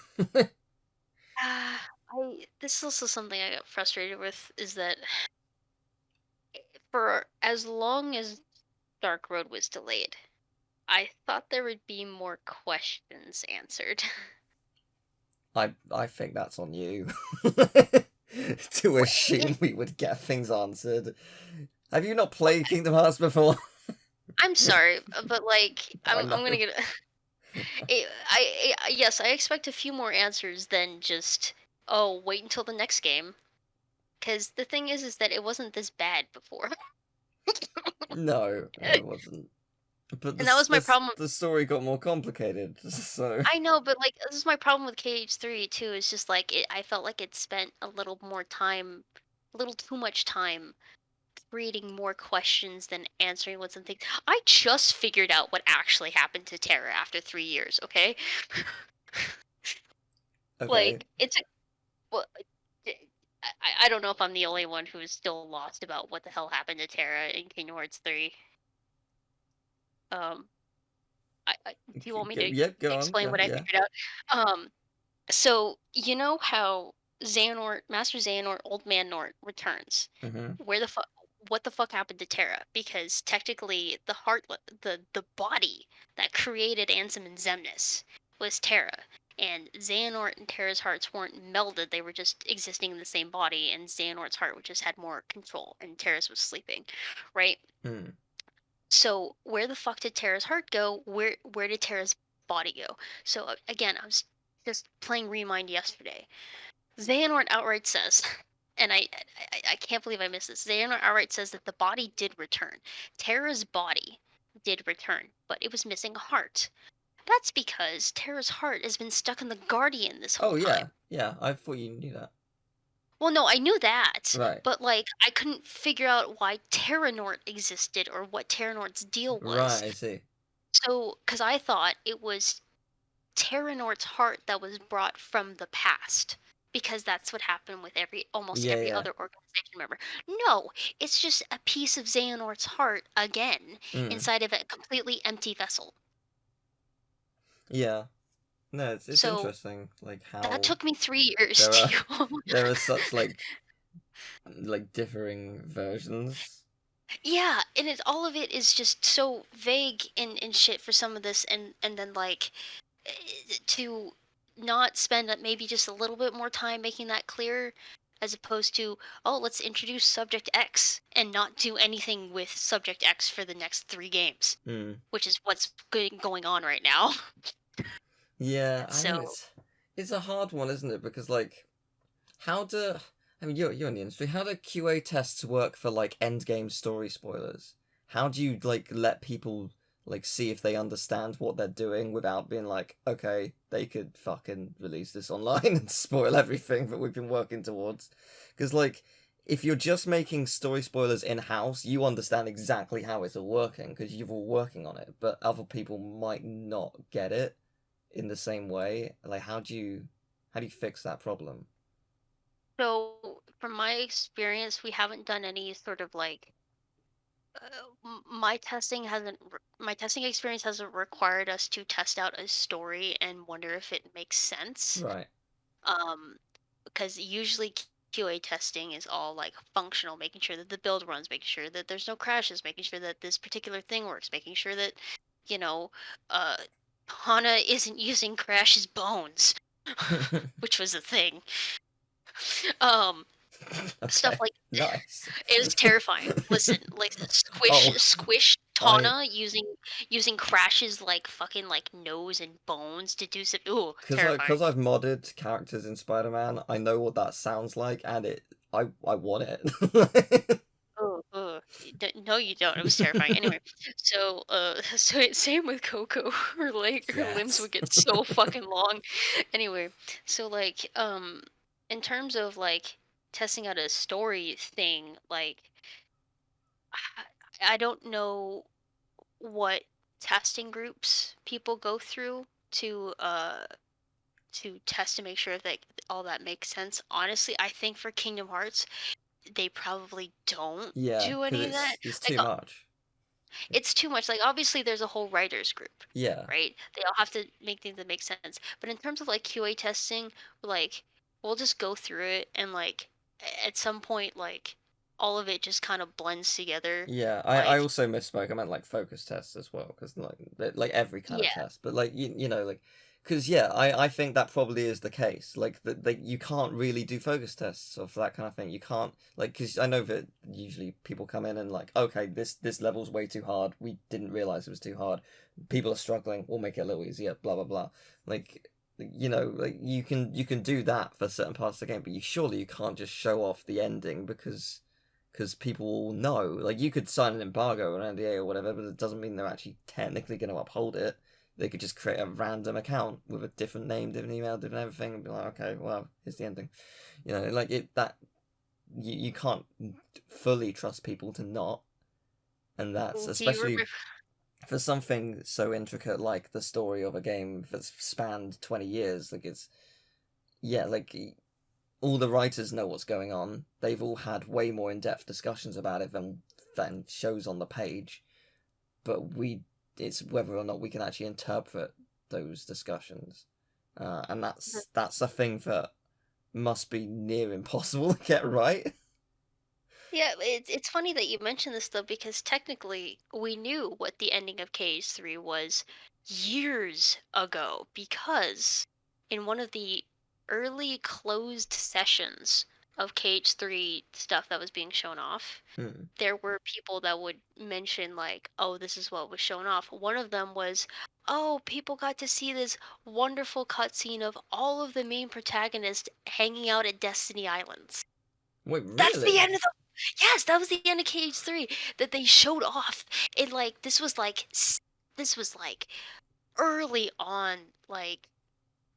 This is also something I got frustrated with, is that for as long as Dark Road was delayed, I thought there would be more questions answered. I think that's on you. To assume we would get things answered. Have you not played Kingdom Hearts before? I'm sorry, but like I'm gonna get. Yes, I expect a few more answers than just wait until the next game, because the thing is that it wasn't this bad before. No, it wasn't. But and that was my problem. The story got more complicated, so. I know, but like this is my problem with KH3 too. It's just like I felt like it spent a little more time, a little too much time, creating more questions than answering what something. I just figured out what actually happened to Terra after 3 years. Okay. Okay. Like it's a. Well, I don't know if I'm the only one who is still lost about what the hell happened to Terra in Kingdom Hearts 3. Do you want me to explain what I figured out? So you know how Xehanort, Master Xehanort, Old Man Nort returns. Where the fuck? What the fuck happened to Terra? Because technically, the heart, the body that created Ansem and Xemnas was Terra, and Xehanort and Terra's hearts weren't melded; they were just existing in the same body. And Xehanort's heart just had more control, and Terra's was sleeping, right? So where the fuck did Terra's heart go? Where did Terra's body go? So again, I was just playing Remind yesterday. Xehanort outright says, and I can't believe I missed this. Xehanort outright says that the body did return. Terra's body did return, but it was missing a heart. That's because Terra's heart has been stuck in the Guardian this whole time. Yeah, I thought you knew that. Well, no, I knew that, right. But like, I couldn't figure out why Terranort existed or what Terranort's deal was. Right, I see. So, because I thought it was Terranort's heart that was brought from the past, because that's what happened with almost every other organization member. No, it's just a piece of Xehanort's heart again inside of a completely empty vessel. Yeah. No, it's interesting, like how that took me 3 years. There are such like differing versions. Yeah, and all of it is just so vague and shit for some of this, and then like to not spend maybe just a little bit more time making that clear. as opposed to, oh, let's introduce Subject X and not do anything with Subject X for the next 3 games, which is what's going on right now. Yeah, I mean, So it's a hard one, isn't it? Because, like, I mean, you're in the industry. How do QA tests work for, like, end game story spoilers? How do you, like, let people, like, see if they understand what they're doing without being like, okay, they could fucking release this online and spoil everything that we've been working towards? Because, like, if you're just making story spoilers in-house, you understand exactly how it's all working because you're all working on it, but other people might not get it in the same way. Like, how do you fix that problem? So, from my experience, we haven't done any sort of like my my testing experience hasn't required us to test out a story and wonder if it makes sense. Right. Um, because usually QA testing is all like functional, making sure that the build runs, making sure that there's no crashes, making sure that this particular thing works, making sure that, you know, uh, Hana isn't using Crash's bones, which was a thing. Stuff Okay. like Nice. it was terrifying. Listen, like Oh, squish I Tana using Crash's like fucking like nose and bones to do some. Ooh, because terrifying. I've modded characters in Spider-Man. I know what that sounds like, and I want it. Oh, no, you don't. It was terrifying. Anyway, so so same with Coco. Her limbs Yes. would get so fucking long. Anyway, so like in terms of like testing out a story thing, like I don't know what testing groups people go through to test to make sure that all that makes sense. Honestly, I think for Kingdom Hearts, they probably don't Yeah, do because any of that. it's Like too much. it's too much. Like obviously there's a whole writers group, Yeah. right? They all have to make things that make sense. But in terms of like QA testing, like we'll just go through it and like at some point like all of it just kind of blends together. Yeah, I Like also misspoke. I meant like focus tests as well, because like every kind of yeah, test. But like you know like, because yeah, I think that probably is the case. Like that you can't really do focus tests or for that kind of thing. You can't like because I know that usually people come in and like, okay, this level's way too hard. We didn't realize it was too hard. People are struggling. We'll make it a little easier. Blah blah blah. Like you know like you can do that for certain parts of the game, but you can't just show off the ending because people will know. Like, you could sign an embargo or an NDA or whatever, but it doesn't mean they're actually technically going to uphold it. They could just create a random account with a different name, different email, different everything, and be like, okay, well, here's the ending. You know, like you can't fully trust people to not, and that's do you especially for something so intricate like the story of a game that's spanned 20 years. Like it's yeah, like all the writers know what's going on. They've all had way more in-depth discussions about it than shows on the page. But it's whether or not we can actually interpret those discussions, and that's a thing that must be near impossible to get right. Yeah, it's funny that you mentioned this though because technically we knew what the ending of KH3 was years ago because in one of the early closed sessions of KH3 stuff that was being shown off, there were people that would mention like, "Oh, this is what was shown off." One of them was, "Oh, people got to see this wonderful cutscene of all of the main protagonists hanging out at Destiny Islands." Wait, That's the really? end of the Yes, that was the end of KH3 that they showed off. And like this was like early on like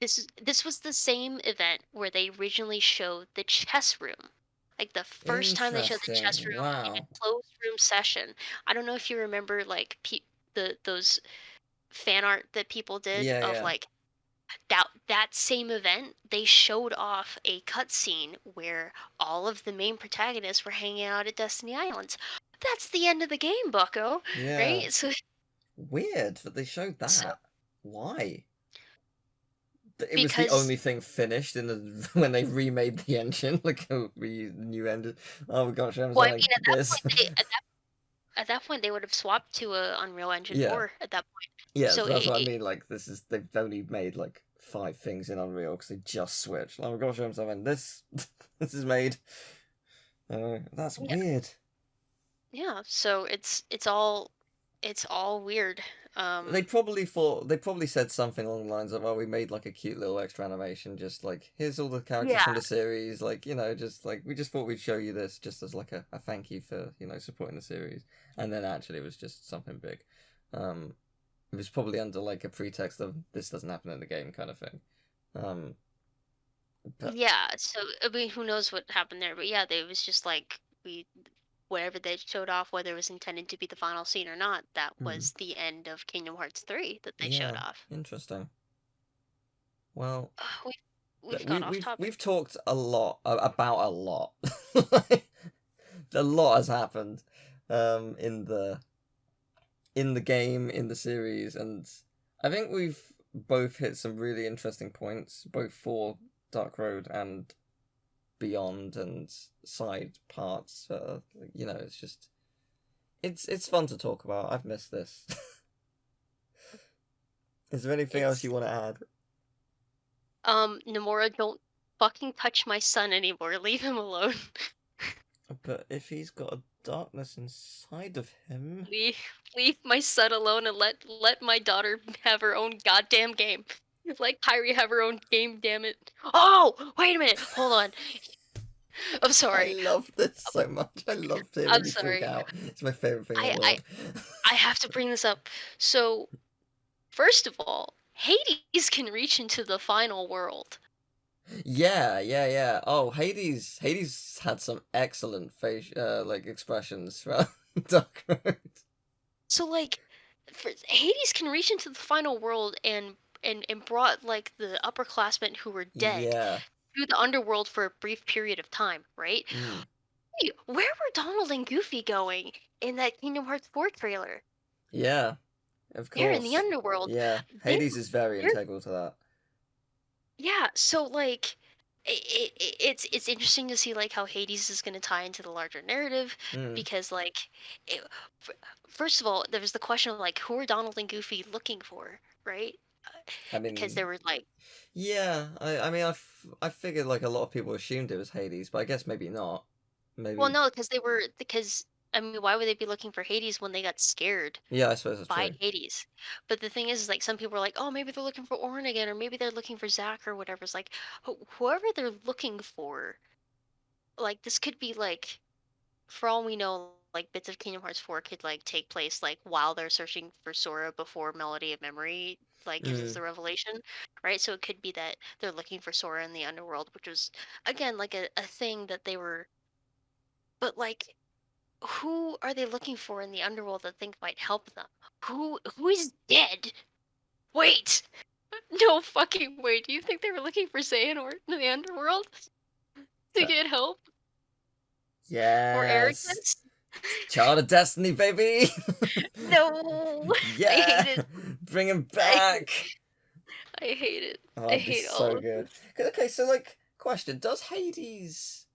this was the same event where they originally showed the chess room. Like the first time they showed the Interesting. chess room in Wow. a closed room session. I don't know if you remember like those fan art that people did Yeah, of yeah. like that same event, they showed off a cutscene where all of the main protagonists were hanging out at Destiny Islands. That's the end of the game, Bucko, Yeah. right? So, Weird that they showed so that. Why? It was the because only thing finished in the when they remade the engine, like a new engine. Oh my gosh, I'm well, I like mean, at that this. point, at that point they would have swapped to a Unreal Engine Yeah, 4 at that point. yeah, So that's what I mean. Like this is they've only made like 5 things in Unreal because they just switched. Like, we've got to show them something. This is made. That's weird. Yeah, so it's all weird. They probably said something along the lines of, "Oh, we made like a cute little extra animation, just like here's all the characters from the series, like just like we just thought we'd show you this just as like a thank you for supporting the series." And then actually it was just something big. It was probably under like a pretext of this doesn't happen in the game kind of thing. But... yeah, so I mean, who knows what happened there? But yeah, it was just like whatever they showed off, whether it was intended to be the final scene or not, that was the end of Kingdom Hearts 3 that they showed off. Interesting. Well, we've gone off topic. We've talked a lot about a lot. A lot has happened in the game, in the series, and I think we've both hit some really interesting points, both for Dark Road and beyond and side parts. It's just it's fun to talk about. I've missed this. Is there anything else you want to add? Nomura, don't fucking touch my son anymore. Leave him alone. But if he's got a darkness inside of him, leave my son alone and let my daughter have her own goddamn game. Let Kyrie have her own game, damn it. Oh, wait a minute. Hold on. I'm sorry. I love this so much. I love hearing you freak out. It's my favorite thing in the world. I have to bring this up. So, first of all, Hades can reach into the final world. Yeah. Oh, Hades had some excellent face, expressions throughout Dark Road. So, like, Hades can reach into the final world and brought like the upperclassmen who were dead through the underworld for a brief period of time, right? Hey, where were Donald and Goofy going in that Kingdom Hearts 4 trailer? Yeah, of course. They're in the underworld. Yeah, Hades is very integral to that. Yeah, so like it's interesting to see like how Hades is going to tie into the larger narrative because like first of all, there was the question of like who are Donald and Goofy looking for, right? I mean, because they were like, yeah, I figured like a lot of people assumed it was Hades, but I guess maybe not. Maybe. Well, no, because I mean, why would they be looking for Hades when they got scared? Yeah, I suppose that's by true. Hades. But the thing is like some people are like, oh, maybe they're looking for Orin again, or maybe they're looking for Zack or whatever. It's like whoever they're looking for, like this could be like, for all we know, like bits of Kingdom Hearts 4 could like take place like while they're searching for Sora before Melody of Memory like gives us the revelation, right? So it could be that they're looking for Sora in the underworld, which was again like a thing that they were. But like, who are they looking for in the underworld that think might help them? Who is dead? Wait! No fucking way. Do you think they were looking for Xehanort in the underworld? To get help? Yes. Or arrogance? Child of Destiny, baby! No! Yeah! I hate it. Bring him back! I hate it. Oh, I hate all so of good. this. Okay, so like, question, does Hades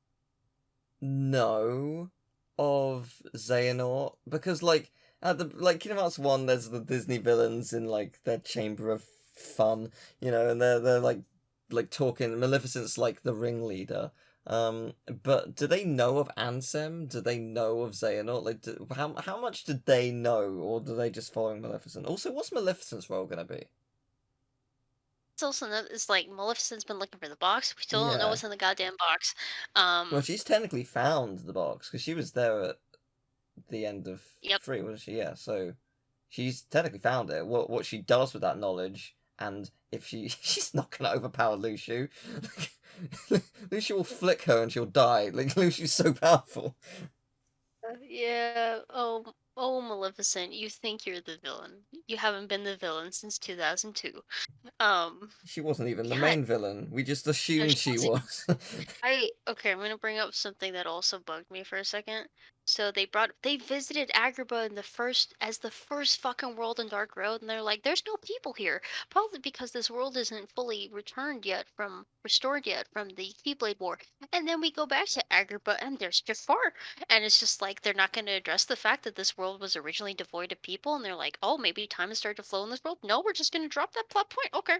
know of Xehanort? Because like at the Kingdom Hearts 1 there's the Disney villains in like their chamber of fun, and they're like talking. Maleficent's like the ringleader. But do they know of Ansem? Do they know of Xehanort? Like, how much did they know, or do they just follow Maleficent? Also, what's Maleficent's role gonna be? It's also it's like Maleficent's been looking for the box. We still don't know what's in the goddamn box. Well, she's technically found the box because she was there at the end of 3, wasn't she? Yeah, so she's technically found it. What she does with that knowledge, and if she's not gonna overpower Luxu. Luxu will flick her and she'll die. Like, Luxu's so powerful. Yeah. Oh, Maleficent, you think you're the villain. You haven't been the villain since 2002. She wasn't even the main villain. We just assumed she was. Okay, I'm gonna bring up something that also bugged me for a second. So they visited Agrabah in the first fucking world in Dark Road, and they're like, there's no people here. Probably because this world isn't fully restored yet from the Keyblade War. And then we go back to Agrabah and there's Jafar. And it's just like they're not gonna address the fact that this world was originally devoid of people, and they're like, oh, maybe time has started to flow in this world. No, we're just gonna drop that plot point. Okay.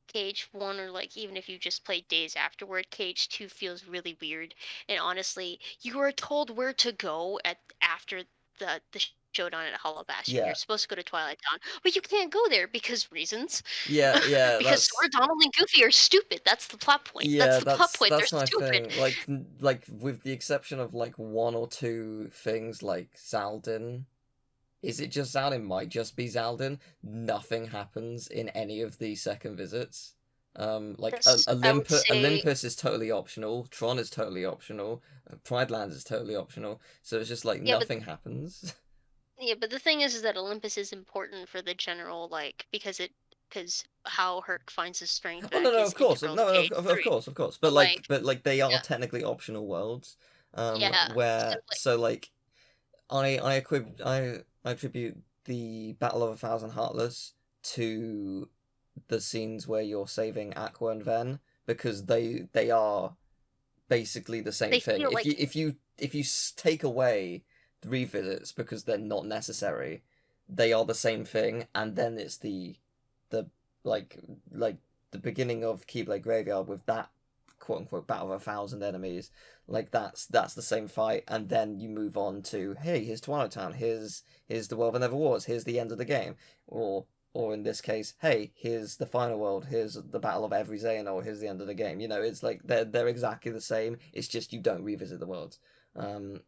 KH1, or like even if you just played days afterward, KH2 feels really weird. And honestly, you are told where to go after the showdown at Hollow Bastion. Yeah. You're supposed to go to Twilight Town, but you can't go there because reasons. Yeah, Because that's Sora, Donald, and Goofy are stupid. That's the plot point. That's yeah, the plot point. They're that's my stupid. thing. Like with the exception of like one or two things like Zaldin. Is it just Zaldin? Might just be Zaldin. Nothing happens in any of the second visits. Like I would say, Olympus is totally optional. Tron is totally optional. Pride Lands is totally optional. So it's just like yeah, but nothing happens. yeah, but the thing is that Olympus is important for the general, like, because how Herc finds his strength Oh no, back no, is of course, integral to no, KH3. of course. But like, But like they are yeah, technically optional worlds. yeah. So Where like, so like I attribute the Battle of a Thousand Heartless to the scenes where you're saving Aqua and Ven because they are basically the same they thing. feel like, If you take away the revisits because they're not necessary, they are the same thing, and then it's the like like the beginning of Keyblade Graveyard with that quote unquote battle of a thousand enemies. Like that's the same fight, and then you move on to hey, here's Twilight Town, here's the world that never was, here's the end of the game, or in this case, hey, here's the final world, here's the battle of every Xehanort, here's the end of the game. You know, it's like they're exactly the same. It's just you don't revisit the worlds. Um,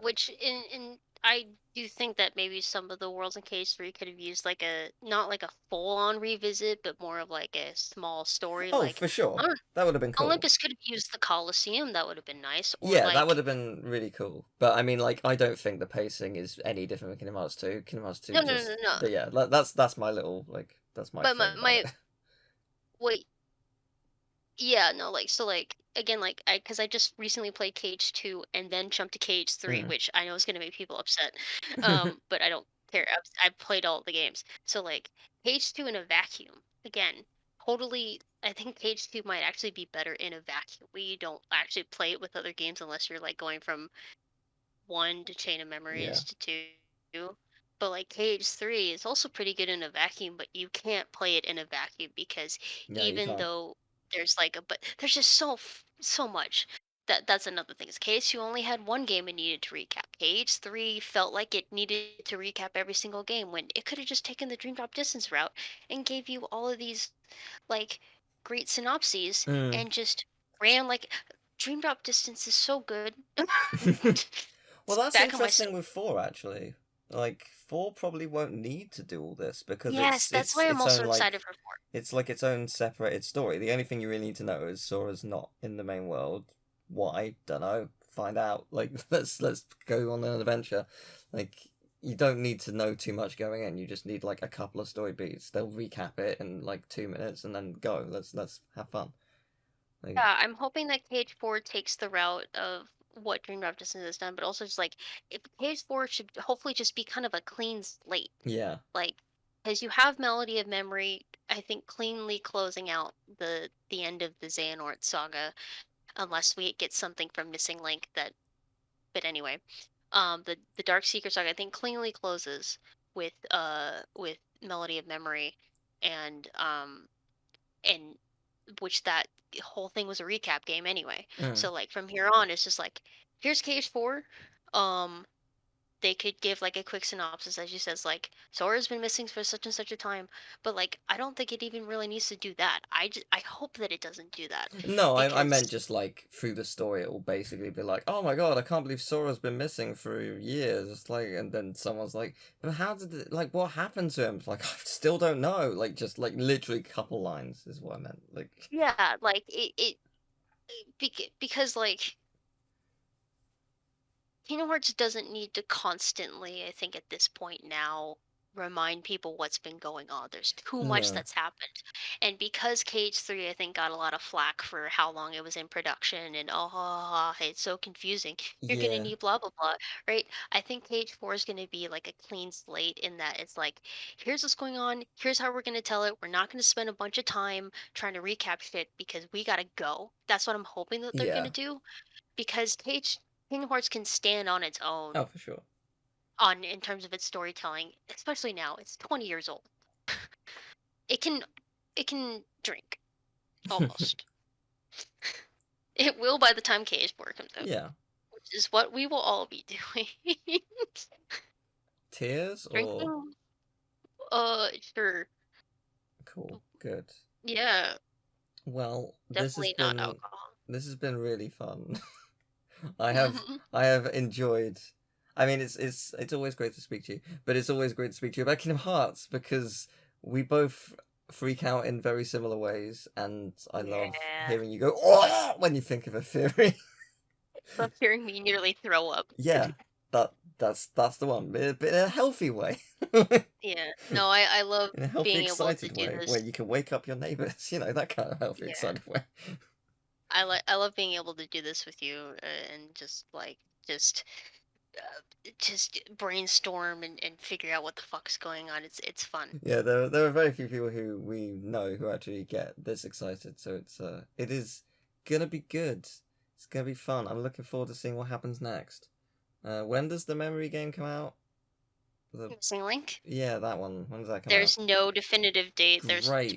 which in I do think that maybe some of the worlds in KH3 could have used like a not like a full on revisit, but more of like a small story. oh, Like, for I sure, don't that would have been cool. Olympus could have used the Colosseum. That would have been nice. Or Yeah, that would like, have been really cool. But I mean, like, I don't think the pacing is any different from Kingdom Hearts 2. Kingdom Hearts 2 no, no, no, just, no, no. but yeah, that's my little like that's my But thing about my it. wait, yeah, no, like, so like again, like because I just recently played KH2 and then jumped to KH3, Mm. which I know is gonna make people upset. But I don't care. I've played all the games, so like KH2 in a vacuum again. Totally, I think KH2 might actually be better in a vacuum. We don't actually play it with other games unless you're like going from one to Chain of Yeah, Memories to two. But like KH3 is also pretty good in a vacuum, but you can't play it in a vacuum because no, you even can't. though there's like a but there's just so much. That's another thing. Is KH2 only had one game it needed to recap. KH3 felt like it needed to recap every single game when it could have just taken the Dream Drop Distance route and gave you all of these like great synopses Mm. and just ran like Dream Drop Distance is so good. Well, that's Back on my interesting with 4 actually. Like 4 probably won't need to do all this because yes, that's why I'm its also own excited like for 4. it's like its own separated story. The only thing you really need to know is Sora's not in the main world. Why? Don't know. Find out. Like let's go on an adventure. Like you don't need to know too much going in. You just need like a couple of story beats. They'll recap it in like 2 minutes and then go. Let's have fun. Like Yeah, I'm hoping that KH4 takes the route of what Dream Drop Distance has done, but also just like if KH4 should hopefully just be kind of a clean slate. yeah, Like because you have Melody of Memory, I think cleanly closing out the end of the Xehanort saga, unless we get something from Missing Link that but anyway. The Dark Seeker saga I think cleanly closes with Melody of Memory and which that whole thing was a recap game anyway. mm. So like from here on, it's just like here's KH4. Um, they could give like a quick synopsis, as you says, like Sora's been missing for such and such a time, but like I don't think it even really needs to do that. I hope that it doesn't do that No, I meant because just like through the story, it will basically be like, oh my god, I can't believe Sora's been missing for years. It's like, and then someone's like, but how did it, like, what happened to him? It's like, I still don't know. Like, just like literally a couple lines is what I meant. Like, yeah, like because like Kingdom Hearts doesn't need to constantly, I think at this point now, remind people what's been going on. There's too much no, that's happened. And because KH3, I think, got a lot of flack for how long it was in production and it's so confusing. You're gonna yeah, need blah blah blah, right? I think KH4 is gonna be like a clean slate in that it's like, here's what's going on, here's how we're gonna tell it. We're not gonna spend a bunch of time trying to recap shit because we gotta go. That's what I'm hoping that they're yeah, gonna do because Kingdom Hearts can stand on its oh own for sure. on in terms of its storytelling, especially now. It's 20 years old. It can. it can drink. Almost. It will by the time KH4 comes out. Yeah. Which is what we will all be doing. Tears or Drinking? Sure. cool, good. Yeah. Well, Definitely not alcohol. This has been really fun. I have enjoyed. I mean, it's always great to speak to you, but it's always great to speak to you about Kingdom Hearts because we both freak out in very similar ways, and I love hearing you go "Oh!" when you think of a theory. I love hearing me nearly throw up. Yeah, that's the one, but in a healthy way. Yeah, no, I love in a healthy, being able to excited do way, this. where you can wake up your neighbors. You know, that kind of healthy, excited way. I love being able to do this with you and just brainstorm and figure out what the fuck's going on. It's fun. Yeah, there are very few people who we know who actually get this excited, so it is gonna be good. It's gonna be fun. I'm looking forward to seeing what happens next. When does the memory game come out? Missing Link? Yeah, that one. When does that come There's out? no definitive date. Great.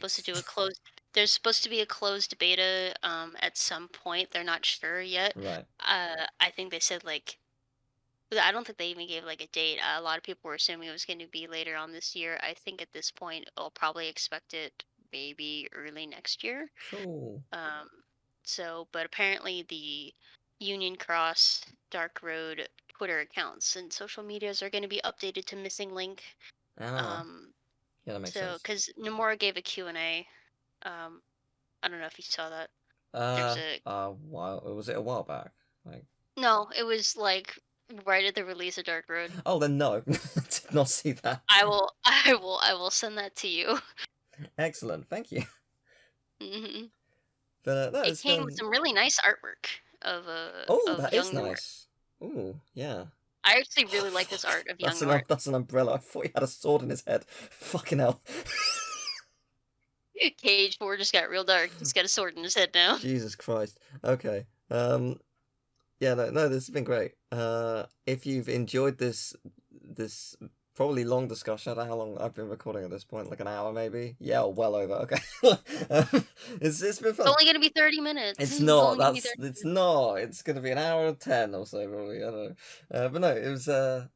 There's supposed to be a closed beta at some point. They're not sure yet. Right. I think they said I don't think they even gave a date. A lot of people were assuming it was going to be later on this year. I think at this point I'll probably expect it maybe early next year. Cool. But apparently the Union Cross Dark Road Twitter accounts and social medias are going to be updated to Missing Link. Yeah, that makes sense. Because Nomura gave a Q&A. I don't know if you saw that. Was it a while back? No, it was right at the release of Dark Road. Oh, then no, did not see that. I will send that to you. Excellent, thank you. Mm-hmm. But it came with some really nice artwork of that young is nice. Ooh, yeah. I actually really like this art of young Nort. That's an umbrella. I thought he had a sword in his head. Fucking hell. KH4 just got real dark. He's got a sword in his head now. Jesus Christ. Okay. Yeah, no, this has been great. If you've enjoyed this probably long discussion, I don't know how long I've been recording at this point, like an hour maybe? Yeah, well over, okay. It's been fun. It's only going to be 30 minutes. It's not, it's not. It's going to be an hour and 10 or so, probably, I don't know. But no, it was, it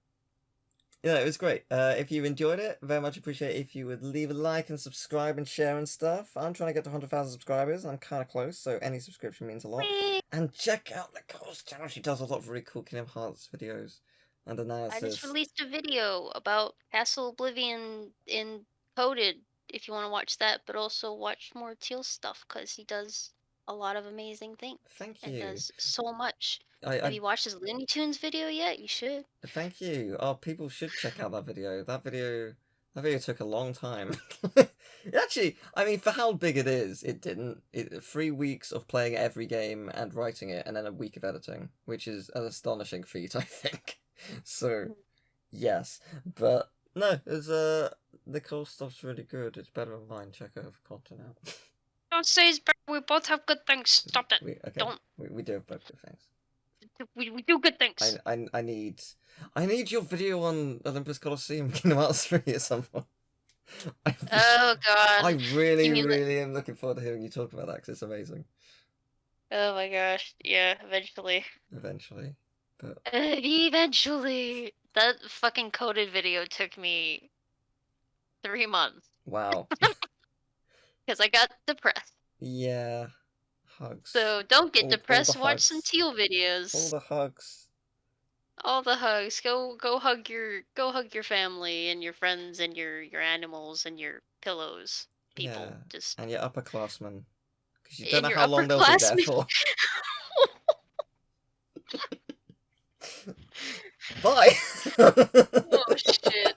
was great. If you enjoyed it, very much appreciate it if you would leave a like and subscribe and share and stuff. I'm trying to get to 100,000 subscribers, and I'm kind of close, so any subscription means a lot. And check out Nicole's channel. She does a lot of really cool Kingdom Hearts videos and analysis. I just released a video about Castle Oblivion in Coded, if you want to watch that, but also watch more Teal stuff, because he does a lot of amazing things. Thank you. And does so much. Have you watched his Looney Tunes video yet? You should. Thank you. Oh, people should check out that video. That video took a long time. Actually, I mean, for how big it is, it didn't. 3 weeks of playing every game and writing it, and then a week of editing, which is an astonishing feat, I think. So, yes. But, no, Nicole stuff's really good. It's better than mine. Check out the content out. Don't say it's better. We both have good things. Stop it. Don't. We do have both good things. We do good things. I need your video on Olympus Coliseum Kingdom Hearts 3 at some point. Oh god. I really am looking forward to hearing you talk about that because it's amazing. Oh my gosh. Yeah, eventually. But eventually. That fucking Coded video took me 3 months. Wow. Because I got depressed. Yeah. Hugs. So don't get depressed. Watch some Teal videos. All the hugs. All the hugs. Go hug your family and your friends and your animals and your pillows. People. Yeah. And your upperclassmen. Because you don't know your how long they'll be there for. Bye. Oh shit.